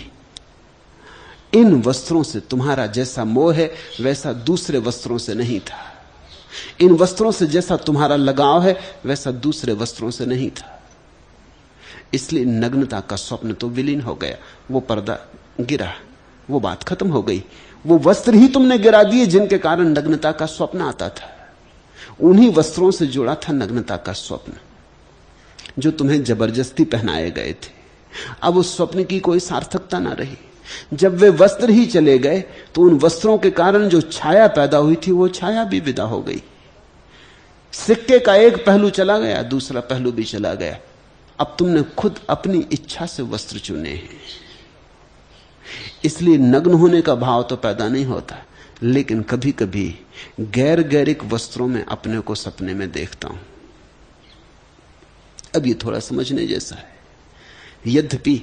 इन वस्त्रों से तुम्हारा जैसा मोह है वैसा दूसरे वस्त्रों से नहीं था। इन वस्त्रों से जैसा तुम्हारा लगाव है वैसा दूसरे वस्त्रों से नहीं था। इसलिए नग्नता का स्वप्न तो विलीन हो गया, वो पर्दा गिरा, वो बात खत्म हो गई। वो वस्त्र ही तुमने गिरा दिए जिनके कारण नग्नता का स्वप्न आता था। उन्हीं वस्त्रों से जुड़ा था नग्नता का स्वप्न, जो तुम्हें जबरदस्ती पहनाए गए थे। अब उस स्वप्न की कोई सार्थकता ना रही। जब वे वस्त्र ही चले गए तो उन वस्त्रों के कारण जो छाया पैदा हुई थी वो छाया भी विदा हो गई। सिक्के का एक पहलू चला गया, दूसरा पहलू भी चला गया। अब तुमने खुद अपनी इच्छा से वस्त्र चुने हैं। इसलिए नग्न होने का भाव तो पैदा नहीं होता, लेकिन कभी कभी गैर गैरिक वस्त्रों में अपने को सपने में देखता हूं। अब ये थोड़ा समझने जैसा है। यद्यपि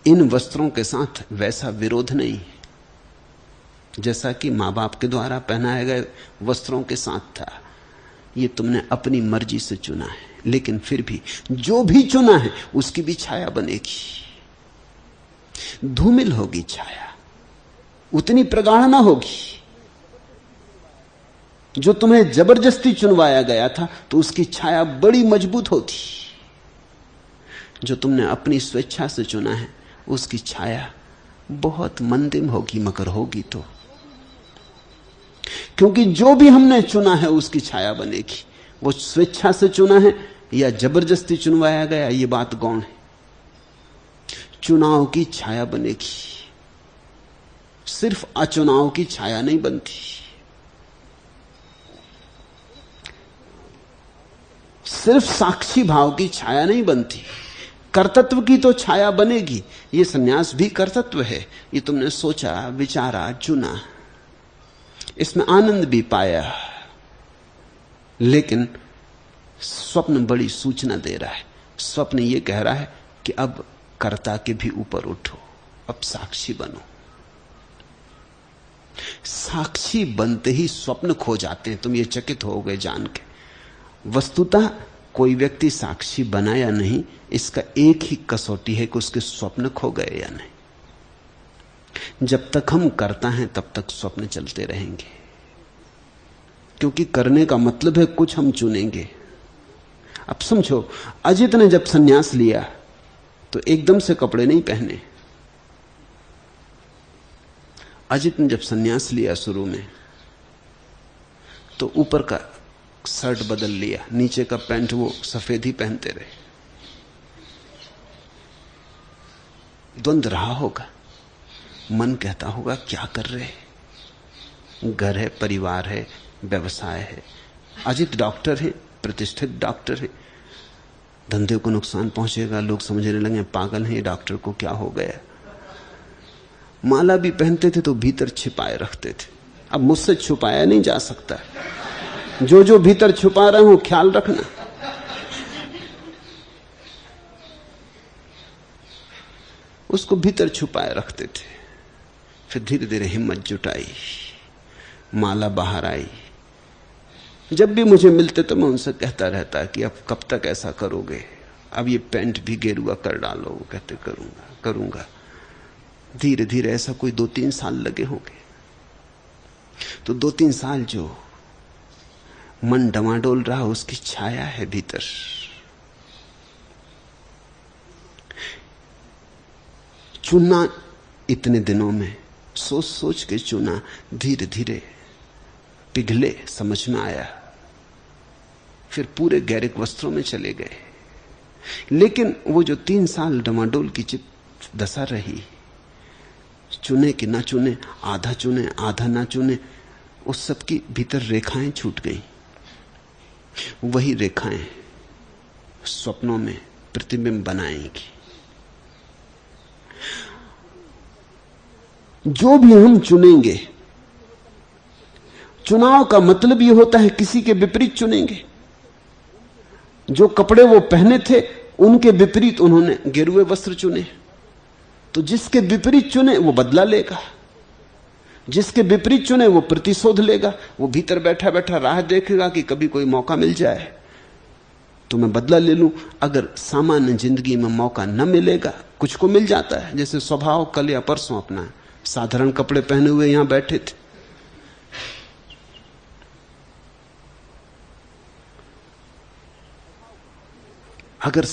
इन वस्त्रों के साथ वैसा विरोध नहीं जैसा कि मां बाप के द्वारा पहनाए गए वस्त्रों के साथ था। ये तुमने अपनी मर्जी से चुना है, लेकिन फिर भी जो भी चुना है उसकी भी छाया बनेगी। धूमिल होगी छाया, उतनी प्रगाढ़ ना होगी। जो तुम्हें जबरदस्ती चुनवाया गया था तो उसकी छाया बड़ी मजबूत होती। जो तुमने अपनी स्वेच्छा से चुना है उसकी छाया बहुत मंदिम होगी, मगर होगी तो। क्योंकि जो भी हमने चुना है उसकी छाया बनेगी। वो स्वेच्छा से चुना है या जबरदस्ती चुनवाया गया, ये बात गौण है। चुनाव की छाया बनेगी, सिर्फ अचुनाव की छाया नहीं बनती। सिर्फ साक्षी भाव की छाया नहीं बनती, कर्तृत्व की तो छाया बनेगी। ये सन्यास भी कर्तृत्व है। ये तुमने सोचा, विचारा, चुना, इसमें आनंद भी पाया, लेकिन स्वप्न बड़ी सूचना दे रहा है। स्वप्न ये कह रहा है कि अब कर्ता के भी ऊपर उठो, अब साक्षी बनो। साक्षी बनते ही स्वप्न खो जाते हैं। तुम ये चकित हो गए जान के। वस्तुतः कोई व्यक्ति साक्षी बना या नहीं, इसका एक ही कसौटी है कि उसके स्वप्न खो गए या नहीं। जब तक हम करता हैं तब तक स्वप्न चलते रहेंगे। क्योंकि करने का मतलब है कुछ हम चुनेंगे। अब समझो, अजित ने जब सन्यास लिया तो एकदम से कपड़े नहीं पहने। अजित ने जब सन्यास लिया शुरू में तो ऊपर का शर्ट बदल लिया, नीचे का पैंट वो सफेद ही पहनते रहे। द्वंद्व रहा होगा, मन कहता होगा क्या कर रहे, घर है, परिवार है, व्यवसाय है। अजित डॉक्टर है, प्रतिष्ठित डॉक्टर है, धंधे को नुकसान पहुंचेगा, लोग समझने लगे पागल है डॉक्टर को, क्या हो गया। माला भी पहनते थे तो भीतर छिपाए रखते थे। अब मुझसे छुपाया नहीं जा सकता, जो जो भीतर छुपा रहे हो ख्याल रखना। उसको भीतर छुपाए रखते थे। फिर धीरे धीरे हिम्मत जुटाई, माला बाहर आई। जब भी मुझे मिलते तो मैं उनसे कहता रहता कि अब कब तक ऐसा करोगे, अब ये पैंट भी गेरुआ कर डालो। वो कहते करूंगा करूंगा। धीरे धीरे ऐसा कोई 2-3 साल लगे होंगे। तो 2-3 साल जो मन डमाडोल रहा उसकी छाया है भीतर। चुना इतने दिनों में, सोच सोच के चुना, धीरे धीरे पिघले, समझ में आया। फिर पूरे गैरिक वस्त्रों में चले गए। लेकिन वो जो 3 साल डमाडोल की चित दशा रही, चुने कि ना चुने, आधा चुने आधा ना चुने, उस सब की भीतर रेखाएं छूट गई। वही रेखाएं स्वप्नों में प्रतिबिंब बनाएंगी। जो भी हम चुनेंगे, चुनाव का मतलब यह होता है किसी के विपरीत चुनेंगे। जो कपड़े वो पहने थे उनके विपरीत उन्होंने गेरुए वस्त्र चुने, तो जिसके विपरीत चुने वो बदला लेगा, जिसके विपरीत चुने वो प्रतिशोध लेगा। वो भीतर बैठा बैठा राह देखेगा कि कभी कोई मौका मिल जाए तो मैं बदला ले लूं। अगर सामान्य जिंदगी में मौका न मिलेगा, कुछ को मिल जाता है। जैसे स्वभाव कल या परसों अपना साधारण कपड़े पहने हुए यहां बैठे थे, अगर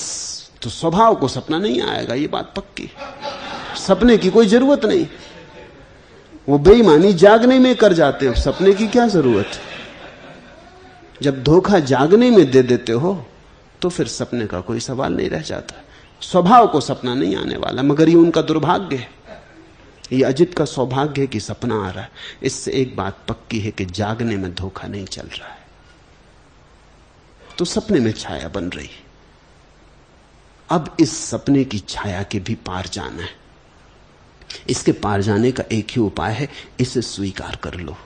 तो स्वभाव को सपना नहीं आएगा, ये बात पक्की। सपने की कोई जरूरत नहीं, वो बेईमानी जागने में कर जाते हो, सपने की क्या जरूरत है। जब धोखा जागने में दे देते हो तो फिर सपने का कोई सवाल नहीं रह जाता। स्वभाव को सपना नहीं आने वाला, मगर ये उनका दुर्भाग्य है। ये अजित का सौभाग्य है कि सपना आ रहा है। इससे एक बात पक्की है कि जागने में धोखा नहीं चल रहा है, तो सपने में छाया बन रही। अब इस सपने की छाया के भी पार जाना है। इसके पार जाने का एक ही उपाय है, इसे स्वीकार कर लो।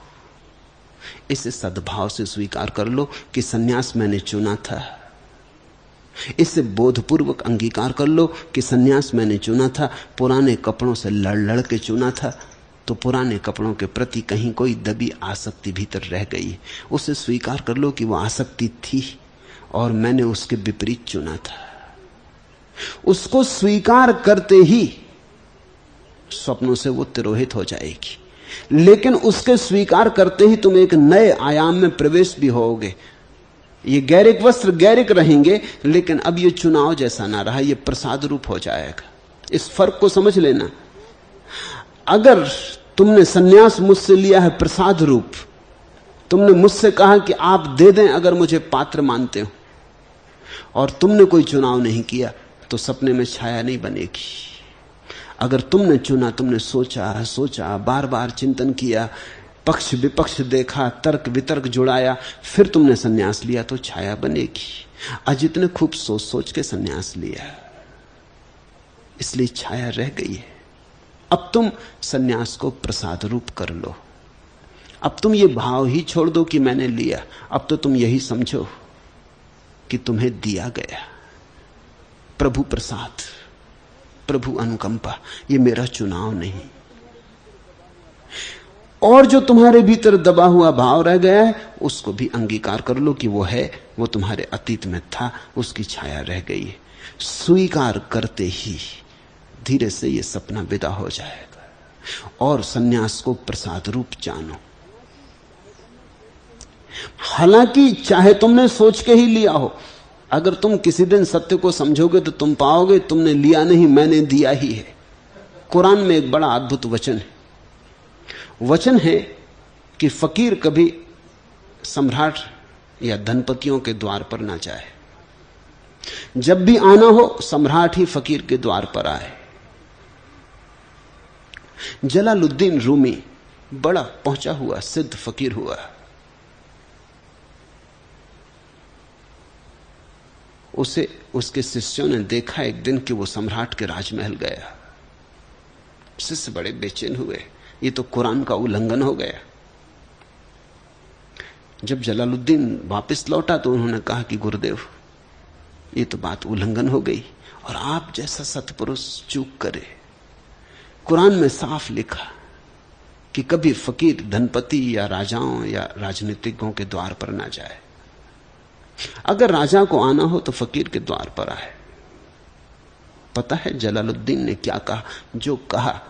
इसे सद्भाव से स्वीकार कर लो कि सन्यास मैंने चुना था। इसे बोधपूर्वक अंगीकार कर लो कि सन्यास मैंने चुना था। पुराने कपड़ों से लड़ लड़ के चुना था, तो पुराने कपड़ों के प्रति कहीं कोई दबी आसक्ति भीतर रह गई। उसे स्वीकार कर लो कि वह आसक्ति थी और मैंने उसके विपरीत चुना था। उसको स्वीकार करते ही स्वप्नों से वो तिरोहित हो जाएगी। लेकिन उसके स्वीकार करते ही तुम एक नए आयाम में प्रवेश भी होगे। ये गैरिक वस्त्र गैरिक रहेंगे, लेकिन अब ये चुनाव जैसा ना रहा, ये प्रसाद रूप हो जाएगा। इस फर्क को समझ लेना। अगर तुमने सन्यास मुझसे लिया है प्रसाद रूप, तुमने मुझसे कहा कि आप दे दें अगर मुझे पात्र मानते हो, और तुमने कोई चुनाव नहीं किया, तो सपने में छाया नहीं बनेगी। अगर तुमने चुना, तुमने सोचा, बार बार चिंतन किया, पक्ष विपक्ष देखा, तर्क वितर्क जुड़ाया, फिर तुमने सन्यास लिया, तो छाया बनेगी। अजित ने खूब सोच सोच के सन्यास लिया, इसलिए छाया रह गई है। अब तुम सन्यास को प्रसाद रूप कर लो। अब तुम ये भाव ही छोड़ दो कि मैंने लिया। अब तो तुम यही समझो कि तुम्हें दिया गया प्रभु प्रसाद, प्रभु अनुकंपा। ये मेरा चुनाव नहीं। और जो तुम्हारे भीतर दबा हुआ भाव रह गया है, उसको भी अंगीकार कर लो कि वो है, वो तुम्हारे अतीत में था, उसकी छाया रह गई है। स्वीकार करते ही धीरे से ये सपना विदा हो जाएगा और सन्यास को प्रसाद रूप जानो। हालांकि चाहे तुमने सोच के ही लिया हो, अगर तुम किसी दिन सत्य को समझोगे तो तुम पाओगे तुमने लिया नहीं, मैंने दिया ही है। कुरान में एक बड़ा अद्भुत वचन है कि फकीर कभी सम्राट या धनपतियों के द्वार पर ना जाए। जब भी आना हो सम्राट ही फकीर के द्वार पर आए। जलालुद्दीन रूमी बड़ा पहुंचा हुआ सिद्ध फकीर हुआ। उसे उसके शिष्यों ने देखा एक दिन कि वो सम्राट के राजमहल गया। शिष्य बड़े बेचैन हुए, ये तो कुरान का उल्लंघन हो गया। जब जलालुद्दीन वापस लौटा तो उन्होंने कहा कि गुरुदेव, ये तो बात उल्लंघन हो गई और आप जैसा सत्पुरुष चूक करे। कुरान में साफ लिखा कि कभी फकीर धनपति या राजाओं या राजनीतिज्ञों के द्वार पर ना जाए। अगर राजा को आना हो तो फकीर के द्वार पर आए। पता है जलालुद्दीन ने क्या कहा? जो कहा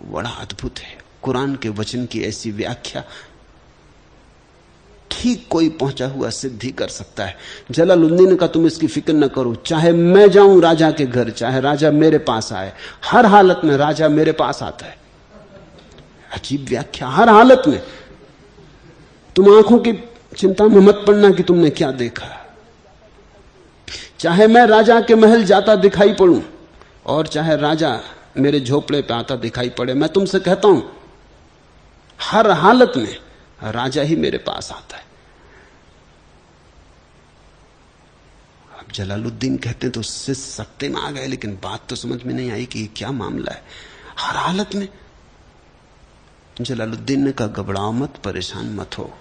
बड़ा अद्भुत है। कुरान के वचन की ऐसी व्याख्या ठीक कोई पहुंचा हुआ सिद्ध ही कर सकता है। जलालुद्दीन ने कहा तुम इसकी फिक्र न करो, चाहे मैं जाऊं राजा के घर, चाहे राजा मेरे पास आए, हर हालत में राजा मेरे पास आता है। अजीब व्याख्या, हर हालत में। तुम आंखों की चिंता में मत पड़ना कि तुमने क्या देखा। चाहे मैं राजा के महल जाता दिखाई पड़ूं और चाहे राजा मेरे झोपड़े पे आता दिखाई पड़े, मैं तुमसे कहता हूं हर हालत में राजा ही मेरे पास आता है। अब जलालुद्दीन कहते तो शिष्य सत्ते में आ गए, लेकिन बात तो समझ में नहीं आई कि क्या मामला है। हर हालत में। जलालुद्दीन ने कहा घबराओ मत, परेशान मत हो।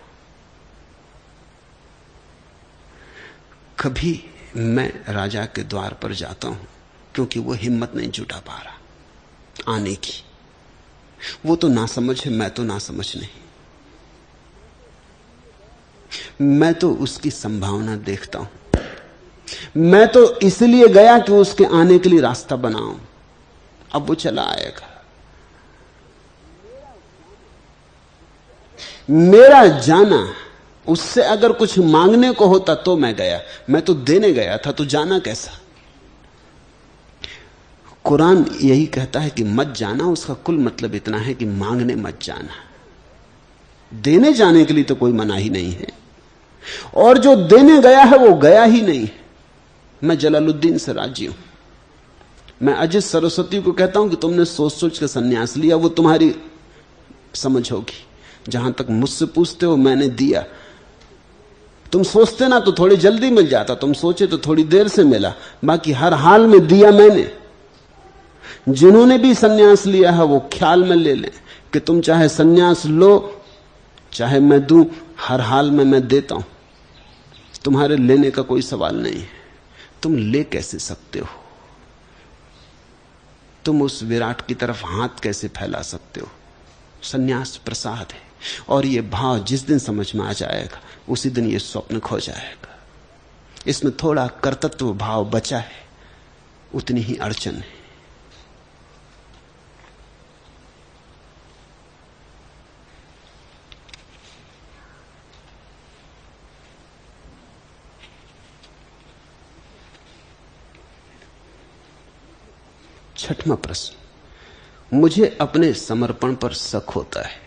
कभी मैं राजा के द्वार पर जाता हूं क्योंकि वो हिम्मत नहीं जुटा पा रहा आने की। वो तो ना समझ है, मैं तो ना समझ नहीं। मैं तो उसकी संभावना देखता हूं। मैं तो इसलिए गया कि उसके आने के लिए रास्ता बनाऊं। अब वो चला आएगा। मेरा जाना, उससे अगर कुछ मांगने को होता तो मैं गया। मैं तो देने गया था, तो जाना कैसा? कुरान यही कहता है कि मत जाना। उसका कुल मतलब इतना है कि मांगने मत जाना। देने जाने के लिए तो कोई मनाही नहीं है, और जो देने गया है वो गया ही नहीं। मैं जलालुद्दीन से राजी हूं। मैं अजित सरस्वती को कहता हूं कि तुमने सोच सोच के सन्यास लिया, वो तुम्हारी समझ होगी। जहां तक मुझसे पूछते हो, मैंने दिया। तुम सोचते ना तो थोड़ी जल्दी मिल जाता, तुम सोचे तो थोड़ी देर से मिला। बाकी हर हाल में दिया मैंने। जिन्होंने भी सन्यास लिया है वो ख्याल में ले लें कि तुम चाहे सन्यास लो चाहे मैं दूं, हर हाल में मैं देता हूं। तुम्हारे लेने का कोई सवाल नहीं है। तुम ले कैसे सकते हो? तुम उस विराट की तरफ हाथ कैसे फैला सकते हो? सन्यास प्रसाद है। और ये भाव जिस दिन समझ में आ जाएगा उसी दिन ये स्वप्न खो जाएगा। इसमें थोड़ा कर्तृत्व भाव बचा है, उतनी ही अड़चन है। छठवां प्रश्न, मुझे अपने समर्पण पर शक होता है।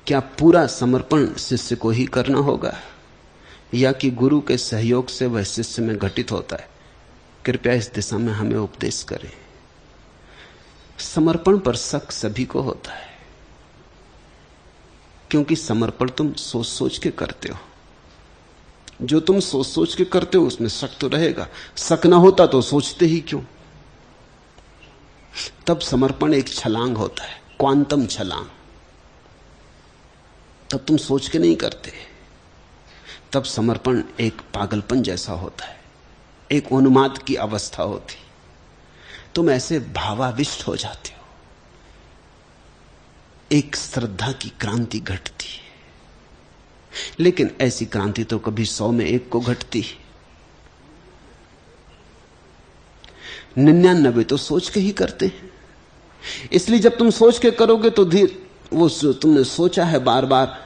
क्या पूरा समर्पण शिष्य को ही करना होगा या कि गुरु के सहयोग से वह शिष्य में घटित होता है? कृपया इस दिशा में हमें उपदेश करें। समर्पण पर शक सभी को होता है, क्योंकि समर्पण तुम सोच सोच के करते हो। जो तुम सोच सोच के करते हो उसमें शक तो रहेगा। शक ना होता तो सोचते ही क्यों? तब समर्पण एक छलांग होता है, क्वांटम छलांग। तब तुम सोच के नहीं करते। तब समर्पण एक पागलपन जैसा होता है, एक उन्माद की अवस्था होती। तुम ऐसे भावाविष्ट हो जाते हो, एक श्रद्धा की क्रांति घटती है। लेकिन ऐसी क्रांति तो कभी 100 में 1 को घटती है। 99 तो सोच के ही करते हैं। इसलिए जब तुम सोच के करोगे तो धीरे वो तुमने सोचा है बार बार,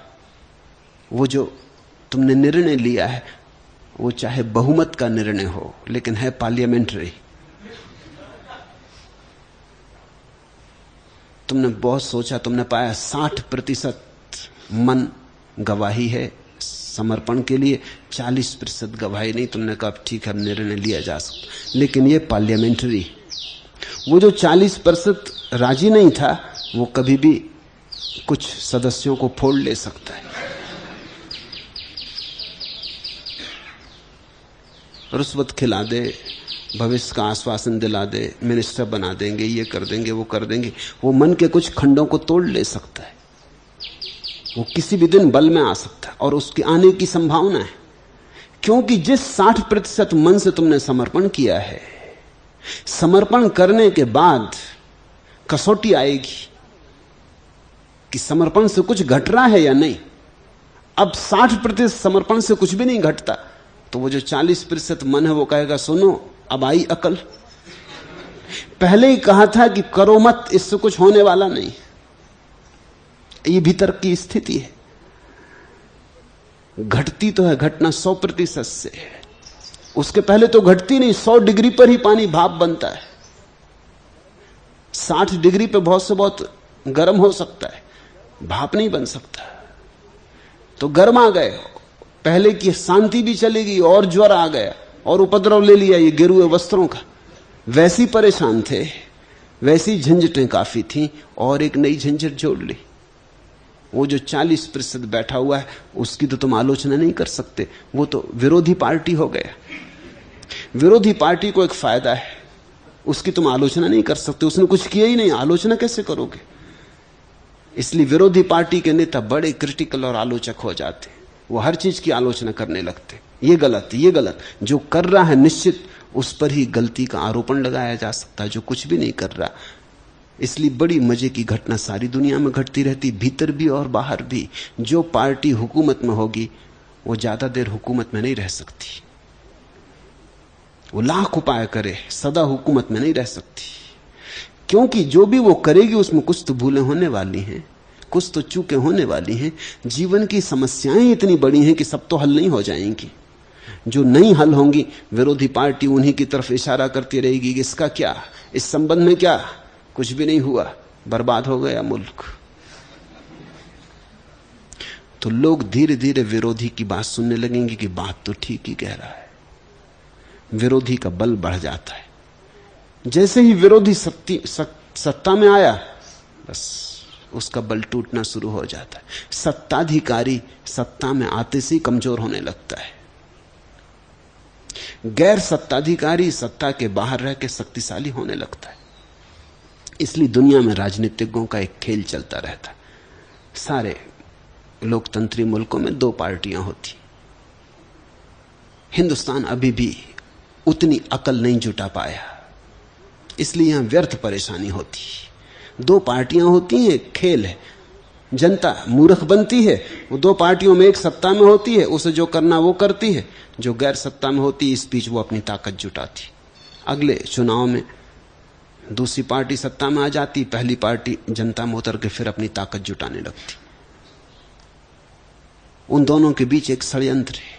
वो जो तुमने निर्णय लिया है वो चाहे बहुमत का निर्णय हो लेकिन है पार्लियामेंट्री। तुमने बहुत सोचा, तुमने पाया 60% मन गवाही है समर्पण के लिए, 40% गवाही नहीं। तुमने कहा ठीक है निर्णय लिया जा सकता, लेकिन ये पार्लियामेंट्री। वो जो 40% राजी नहीं था वो कभी भी कुछ सदस्यों को फोड़ ले सकता है। रुश्वत खिला दे, भविष्य का आश्वासन दिला दे, मिनिस्टर बना देंगे, ये कर देंगे, वो कर देंगे। वो मन के कुछ खंडों को तोड़ ले सकता है। वो किसी भी दिन बल में आ सकता है और उसके आने की संभावना है, क्योंकि जिस 60% मन से तुमने समर्पण किया है, समर्पण करने के बाद कसौटी आएगी कि समर्पण से कुछ घट रहा है या नहीं। अब 60% समर्पण से कुछ भी नहीं घटता, तो वो जो 40% मन है वो कहेगा सुनो अब आई अकल, पहले ही कहा था कि करो मत, इससे कुछ होने वाला नहीं। ये भीतर की स्थिति है। घटती तो है घटना 100% से, उसके पहले तो घटती नहीं। 100 डिग्री पर ही पानी भाप बनता है। 60 डिग्री पे बहुत से बहुत गर्म हो सकता है, भाप नहीं बन सकता। तो गर्म आ गए, पहले की शांति भी चली गई और ज्वर आ गया और उपद्रव ले लिया ये गिरे हुए वस्त्रों का। वैसी परेशान थे, वैसी झंझटें काफी थी और एक नई झंझट जोड़ ली। वो जो 40% बैठा हुआ है उसकी तो तुम आलोचना नहीं कर सकते, वो तो विरोधी पार्टी हो गया। विरोधी पार्टी को एक फायदा है, उसकी तुम आलोचना नहीं कर सकते, उसने कुछ किया ही नहीं, आलोचना कैसे करोगे। इसलिए विरोधी पार्टी के नेता बड़े क्रिटिकल और आलोचक हो जाते, वो हर चीज की आलोचना करने लगते। ये गलत, ये गलत। जो कर रहा है निश्चित उस पर ही गलती का आरोपण लगाया जा सकता है, जो कुछ भी नहीं कर रहा। इसलिए बड़ी मजे की घटना सारी दुनिया में घटती रहती, भीतर भी और बाहर भी। जो पार्टी हुकूमत में होगी वो ज्यादा देर हुकूमत में नहीं रह सकती, वो लाख उपाय करे सदा हुकूमत में नहीं रह सकती, क्योंकि जो भी वो करेगी उसमें कुछ तो भूलें होने वाली हैं, कुछ तो चूकें होने वाली हैं। जीवन की समस्याएं इतनी बड़ी हैं कि सब तो हल नहीं हो जाएंगी। जो नहीं हल होंगी विरोधी पार्टी उन्हीं की तरफ इशारा करती रहेगी कि इसका क्या, इस संबंध में क्या, कुछ भी नहीं हुआ, बर्बाद हो गया मुल्क। तो लोग धीरे धीरे विरोधी की बात सुनने लगेंगे कि बात तो ठीक ही कह रहा है। विरोधी का बल बढ़ जाता है। जैसे ही विरोधी सत्ता में आया बस उसका बल टूटना शुरू हो जाता है। सत्ताधिकारी सत्ता में आते से कमजोर होने लगता है। गैर सत्ताधिकारी सत्ता के बाहर रह के शक्तिशाली होने लगता है। इसलिए दुनिया में राजनीतिज्ञों का एक खेल चलता रहता है। सारे लोकतंत्री मुल्कों में 2 पार्टियां होती। हिंदुस्तान अभी भी उतनी अकल नहीं जुटा पाया, इसलिए यहां व्यर्थ परेशानी होती। 2 पार्टियां होती हैं, एक खेल है। जनता मूर्ख बनती है, वो 2 पार्टियों में एक सत्ता में होती है, उसे जो करना वो करती है, जो गैर सत्ता में होती है इस बीच वो अपनी ताकत जुटाती। अगले चुनाव में दूसरी पार्टी सत्ता में आ जाती, पहली पार्टी जनता में उतर के फिर अपनी ताकत जुटाने लगती। उन दोनों के बीच एक षड्यंत्र है।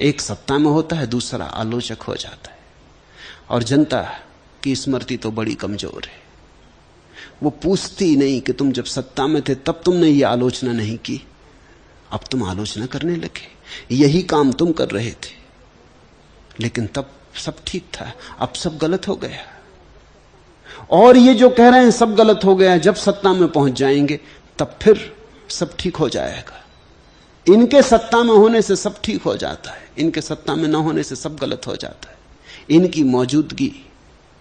एक सत्ता में होता है, दूसरा आलोचक हो जाता है। और जनता की स्मृति तो बड़ी कमजोर है, वो पूछती ही नहीं कि तुम जब सत्ता में थे तब तुमने ये आलोचना नहीं की, अब तुम आलोचना करने लगे, यही काम तुम कर रहे थे, लेकिन तब सब ठीक था, अब सब गलत हो गया। और ये जो कह रहे हैं सब गलत हो गया, जब सत्ता में पहुंच जाएंगे तब फिर सब ठीक हो जाएगा। इनके सत्ता में होने से सब ठीक हो जाता है, इनके सत्ता में न होने से सब गलत हो जाता है। इनकी मौजूदगी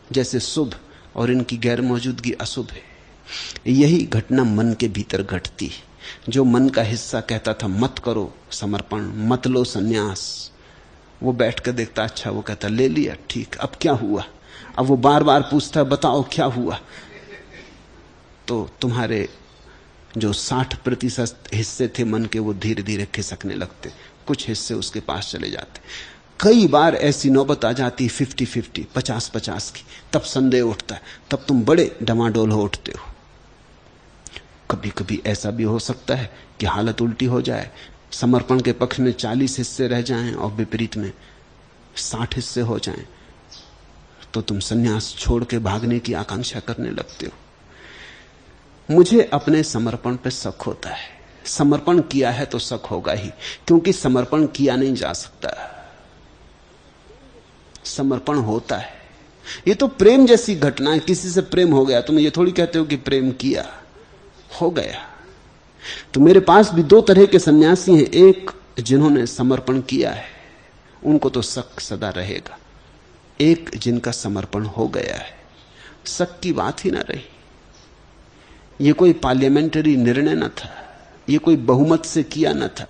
जैसे शुभ और इनकी गैर मौजूदगी अशुभ है। यही घटना मन के भीतर घटती है। जो मन का हिस्सा कहता था मत करो समर्पण, मत लो सन्यास, वो बैठ कर देखता, अच्छा, वो कहता ले लिया, ठीक, अब क्या हुआ। अब वो बार बार पूछता बताओ क्या हुआ। तो तुम्हारे जो 60% हिस्से थे मन के वो धीरे धीरे खिसकने लगते, कुछ हिस्से उसके पास चले जाते। कई बार ऐसी नौबत आ जाती 50-50, 50-50 की, तब संदेह उठता है, तब तुम बड़े डमाडोल हो उठते हो। कभी कभी ऐसा भी हो सकता है कि हालत उल्टी हो जाए, समर्पण के पक्ष में 40 हिस्से रह जाएं और विपरीत में 60 हिस्से हो जाएं, तो तुम सन्यास छोड़ के भागने की आकांक्षा करने लगते हो। मुझे अपने समर्पण पे शक होता है। समर्पण किया है तो शक होगा ही, क्योंकि समर्पण किया नहीं जा सकता, समर्पण होता है। ये तो प्रेम जैसी घटना है, किसी से प्रेम हो गया, तुम ये थोड़ी कहते हो कि प्रेम किया, हो गया। तो मेरे पास भी दो तरह के सन्यासी हैं, एक जिन्होंने समर्पण किया है, उनको तो शक सदा रहेगा, एक जिनका समर्पण हो गया है, शक की बात ही ना रही। ये कोई पार्लियामेंट्री निर्णय न था, ये कोई बहुमत से किया न था,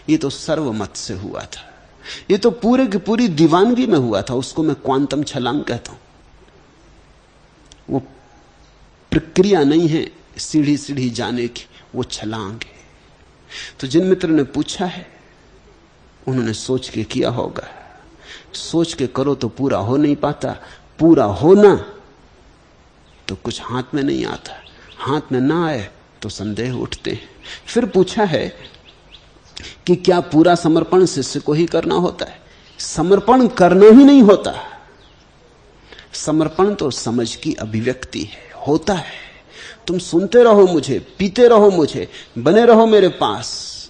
ये तो सर्वमत से हुआ था, ये तो पूरे की पूरी दीवानगी में हुआ था। उसको मैं क्वांटम छलांग कहता हूं। वो प्रक्रिया नहीं है सीढ़ी सीढ़ी जाने की, वो छलांग है। तो जिन मित्र ने पूछा है उन्होंने सोच के किया होगा। सोच के करो तो पूरा हो नहीं पाता, पूरा होना तो कुछ हाथ में नहीं आता, हाथ में ना आए तो संदेह उठते हैं। फिर पूछा है कि क्या पूरा समर्पण शिष्य को ही करना होता है? समर्पण करना ही नहीं होता, समर्पण तो समझ की अभिव्यक्ति है, होता है। तुम सुनते रहो मुझे, पीते रहो मुझे, बने रहो मेरे पास,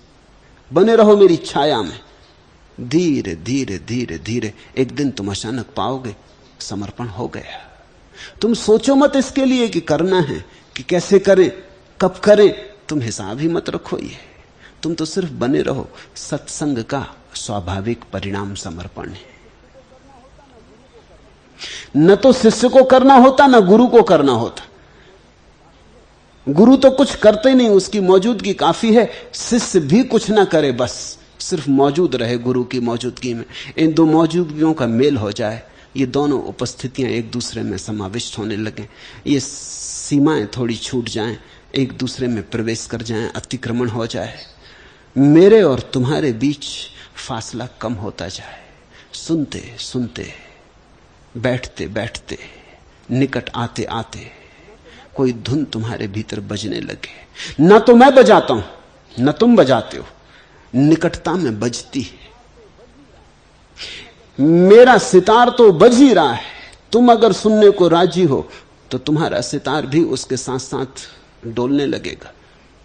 बने रहो मेरी छाया में, धीरे धीरे धीरे धीरे एक दिन तुम अचानक पाओगे समर्पण हो गया। तुम सोचो मत इसके लिए कि करना है, कि कैसे करें, कब करें, तुम हिसाब ही मत रखो। ये तुम तो सिर्फ बने रहो। सत्संग का स्वाभाविक परिणाम समर्पण है। न तो शिष्य को करना होता, न गुरु को करना होता। गुरु तो कुछ करते नहीं, उसकी मौजूदगी काफी है। शिष्य भी कुछ ना करे, बस सिर्फ मौजूद रहे गुरु की मौजूदगी में। इन दो मौजूदगियों का मेल हो जाए, ये दोनों उपस्थितियां एक दूसरे में समाविष्ट होने लगे, ये सीमाएं थोड़ी छूट जाएं, एक दूसरे में प्रवेश कर जाएं, अतिक्रमण हो जाए, मेरे और तुम्हारे बीच फासला कम होता जाए। सुनते सुनते, बैठते बैठते, निकट आते आते कोई धुन तुम्हारे भीतर बजने लगे। न तो मैं बजाता हूं, न तुम बजाते हो, निकटता में बजती है। मेरा सितार तो बज ही रहा है, तुम अगर सुनने को राजी हो तो तुम्हारा सितार भी उसके साथ साथ डोलने लगेगा,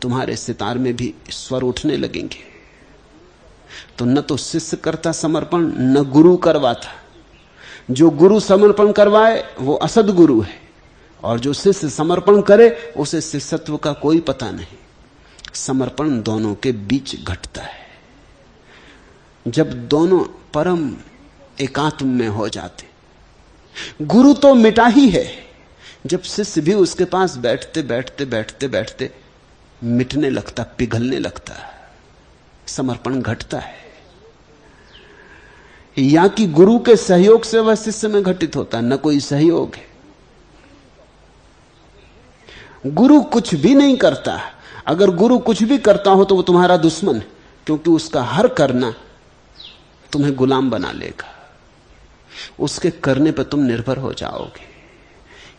तुम्हारे सितार में भी स्वर उठने लगेंगे। तो न तो शिष्य करता समर्पण, न गुरु करवाता। जो गुरु समर्पण करवाए वो असद गुरु है, और जो शिष्य समर्पण करे उसे शिष्यत्व का कोई पता नहीं। समर्पण दोनों के बीच घटता है। जब दोनों परम एकात्म में हो जाते, गुरु तो मिटा ही है, जब शिष्य भी उसके पास बैठते बैठते बैठते बैठते मिटने लगता, पिघलने लगता, समर्पण घटता है। या कि गुरु के सहयोग से वह शिष्य में घटित होता, न कोई सहयोग है। गुरु कुछ भी नहीं करता। अगर गुरु कुछ भी करता हो तो वो तुम्हारा दुश्मन है, क्योंकि उसका हर करना तुम्हें गुलाम बना लेगा। उसके करने पर तुम निर्भर हो जाओगे।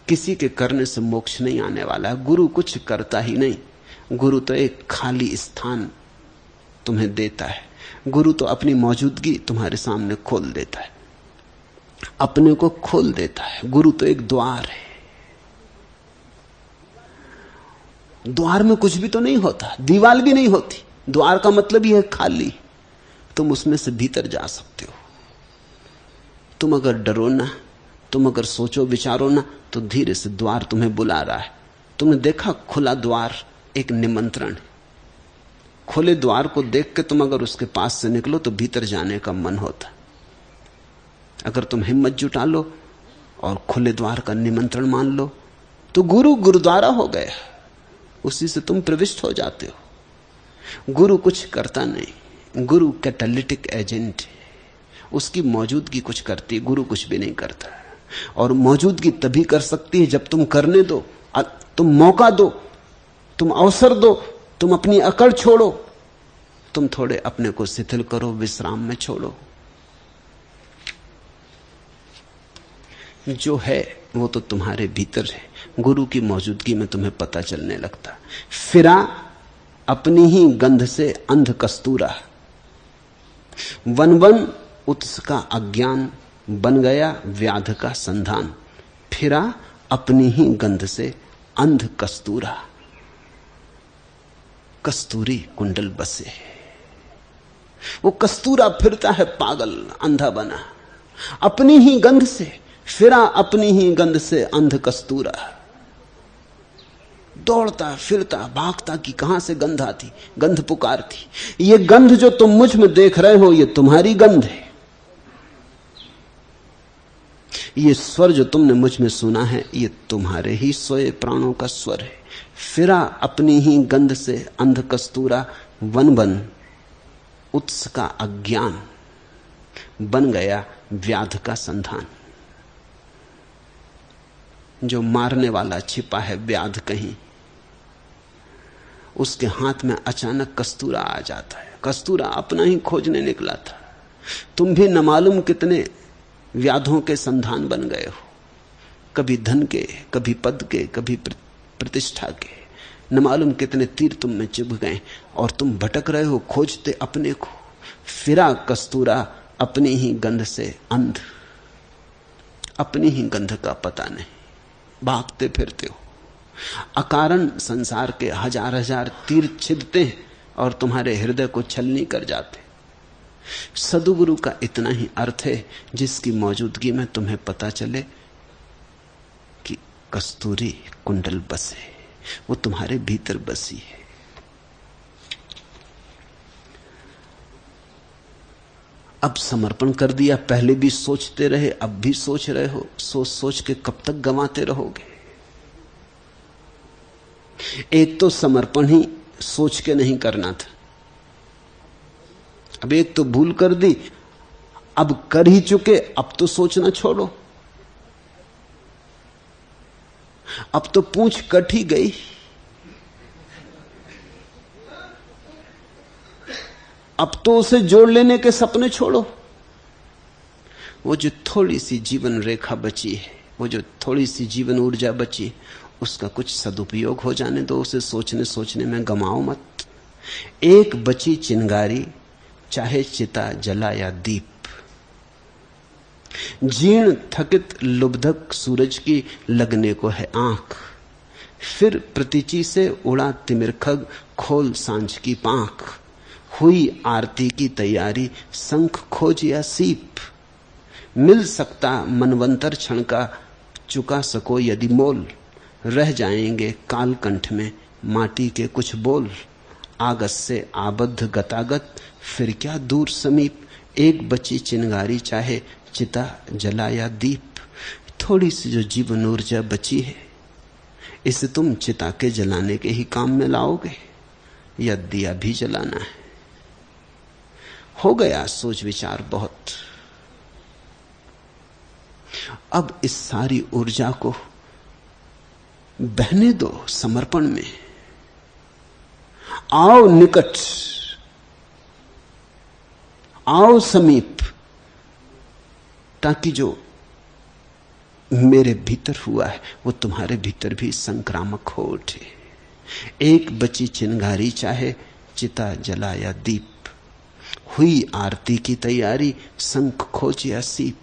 किसी के करने से मोक्ष नहीं आने वाला। गुरु कुछ करता ही नहीं। गुरु तो एक खाली स्थान तुम्हें देता है। गुरु तो अपनी मौजूदगी तुम्हारे सामने खोल देता है, अपने को खोल देता है। गुरु तो एक द्वार है। द्वार में कुछ भी तो नहीं होता, दीवार भी नहीं होती। द्वार का मतलब ही है खाली। तुम उसमें से भीतर जा सकते हो। तुम अगर डरो ना, तुम अगर सोचो विचारो ना, तो धीरे से द्वार तुम्हें बुला रहा है। तुमने देखा, खुला द्वार एक निमंत्रण है। खुले द्वार को देख के तुम अगर उसके पास से निकलो तो भीतर जाने का मन होता। अगर तुम हिम्मत जुटा लो और खुले द्वार का निमंत्रण मान लो तो गुरु गुरुद्वारा हो गया, उसी से तुम प्रविष्ट हो जाते हो। गुरु कुछ करता नहीं, गुरु कैटालिटिक एजेंट है। उसकी मौजूदगी कुछ करती, गुरु कुछ भी नहीं करता। और मौजूदगी तभी कर सकती है जब तुम करने दो, तुम मौका दो, तुम अवसर दो, तुम अपनी अकड़ छोड़ो, तुम थोड़े अपने को शिथिल करो, विश्राम में छोड़ो। जो है वो तो तुम्हारे भीतर है। गुरु की मौजूदगी में तुम्हें पता चलने लगता। फिरा अपनी ही गंध से अंध कस्तूरा, वन वन उत्स का अज्ञान, बन गया व्याध का संधान। फिरा अपनी ही गंध से अंध कस्तूरा, कस्तूरी कुंडल बसे। वो कस्तूरा फिरता है पागल अंधा बना, अपनी ही गंध से। फिरा अपनी ही गंध से अंध कस्तूरा, दौड़ता फिरता भागता कि कहां से गंध आती, गंध पुकारती। ये गंध जो तुम मुझ में देख रहे हो, ये तुम्हारी गंध है। ये स्वर जो तुमने मुझ में सुना है, ये तुम्हारे ही सोए प्राणों का स्वर है। फिरा अपनी ही गंध से अंध कस्तूरा, वन वन उत्स का अज्ञान, बन गया व्याध का संधान। जो मारने वाला छिपा है व्याध कहीं, उसके हाथ में अचानक कस्तूरा आ जाता है। कस्तूरा अपना ही खोजने निकला था। तुम भी न मालूम कितने व्याधों के संधान बन गए हो, कभी धन के, कभी पद के, कभी प्रतिष्ठा के। न मालूम कितने तीर तुम में चुभ गए और तुम भटक रहे हो खोजते अपने को। फिरा कस्तूरा अपनी ही गंध से अंध, अपनी ही गंध का पता नहीं, भागते फिरते हो। अकारण संसार के हजार हजार तीर छिदते हैं और तुम्हारे हृदय को छलनी कर जाते। सदगुरु का इतना ही अर्थ है जिसकी मौजूदगी में तुम्हें पता चले कि कस्तूरी कुंडल बसे, वो तुम्हारे भीतर बसी है। अब समर्पण कर दिया, पहले भी सोचते रहे, अब भी सोच रहे हो। सोच सोच के कब तक गंवाते रहोगे? एक तो समर्पण ही सोच के नहीं करना था, अब एक तो भूल कर दी, अब कर ही चुके, अब तो सोचना छोड़ो। अब तो पूंछ कट ही गई, अब तो उसे जोड़ लेने के सपने छोड़ो। वो जो थोड़ी सी जीवन रेखा बची है, वो जो थोड़ी सी जीवन ऊर्जा बची, उसका कुछ सदुपयोग हो जाने दो। उसे सोचने सोचने में गमाओ मत। एक बची चिंगारी, चाहे चिता जला या दीप। जीर्ण थकित लुब्धक सूरज की लगने को है आंख, फिर प्रतीची से उड़ा तिमिरखग, खोल सांझ की पांख। हुई आरती की तैयारी, शंख खोज या सीप। मिल सकता मनवंतर क्षण का, चुका सको यदि मोल। रह जाएंगे कालकंठ में माटी के कुछ बोल। आगत से आबद्ध गतागत, फिर क्या दूर समीप। एक बची चिंगारी, चाहे चिता जला या दीप। थोड़ी सी जो जीवन ऊर्जा बची है, इसे तुम चिता के जलाने के ही काम में लाओगे या दिया भी जलाना है? हो गया सोच विचार बहुत। अब इस सारी ऊर्जा को बहने दो समर्पण में। आओ निकट, आओ समीप, ताकि जो मेरे भीतर हुआ है वो तुम्हारे भीतर भी संक्रामक हो उठे। एक बची चिंगारी, चाहे चिता जला या दीप। हुई आरती की तैयारी, शंख खोज या सीप।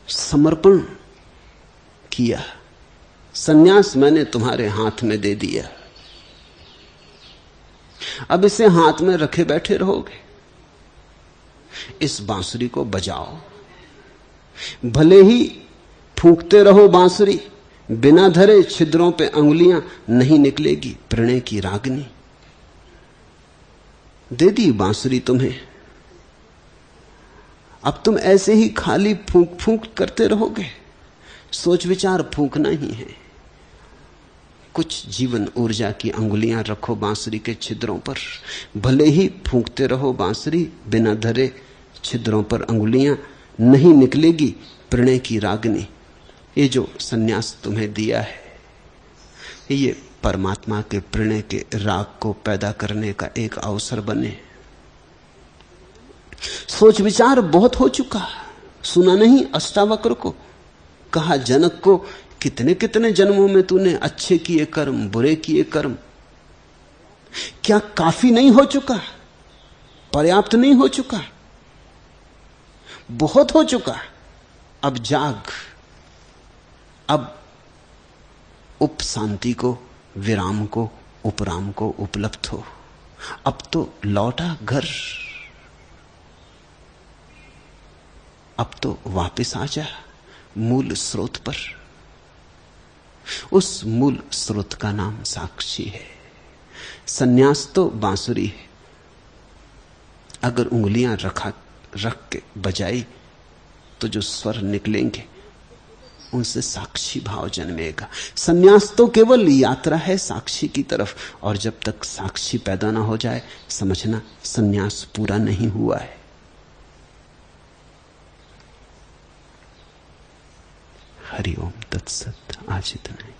समर्पण किया, सन्यास मैंने तुम्हारे हाथ में दे दिया। अब इसे हाथ में रखे बैठे रहोगे? इस बांसुरी को बजाओ। भले ही फूंकते रहो बांसुरी, बिना धरे छिद्रों पे अंगुलियां नहीं निकलेगी प्रणय की रागनी। दे दी बांसुरी तुम्हें, अब तुम ऐसे ही खाली फूंक फूंक करते रहोगे? सोच विचार फूंकना ही है। कुछ जीवन ऊर्जा की अंगुलियां रखो बांसुरी के छिद्रों पर। भले ही फूंकते रहो बांसुरी, बिना धरे छिद्रों पर अंगुलियां नहीं निकलेगी प्रणय की रागनी। ये जो सन्यास तुम्हें दिया है, ये परमात्मा के प्रणय के राग को पैदा करने का एक अवसर बने। सोच विचार बहुत हो चुका। सुना नहीं अष्टावक्र को? कहा जनक को, कितने कितने जन्मों में तूने अच्छे किए कर्म, बुरे किए कर्म, क्या काफी नहीं हो चुका? पर्याप्त नहीं हो चुका? बहुत हो चुका। अब जाग, अब उपशांति को, विराम को, उपराम को उपलब्ध हो। अब तो लौटा घर, अब तो वापस आ जा मूल स्रोत पर। उस मूल स्रोत का नाम साक्षी है। सन्यास तो बांसुरी है, अगर उंगलियां रख के बजाई तो जो स्वर निकलेंगे उनसे साक्षी भाव जन्मेगा। सन्यास तो केवल यात्रा है साक्षी की तरफ, और जब तक साक्षी पैदा ना हो जाए समझना सन्यास पूरा नहीं हुआ है। हरि ओम तत्सत। आज इतना ही।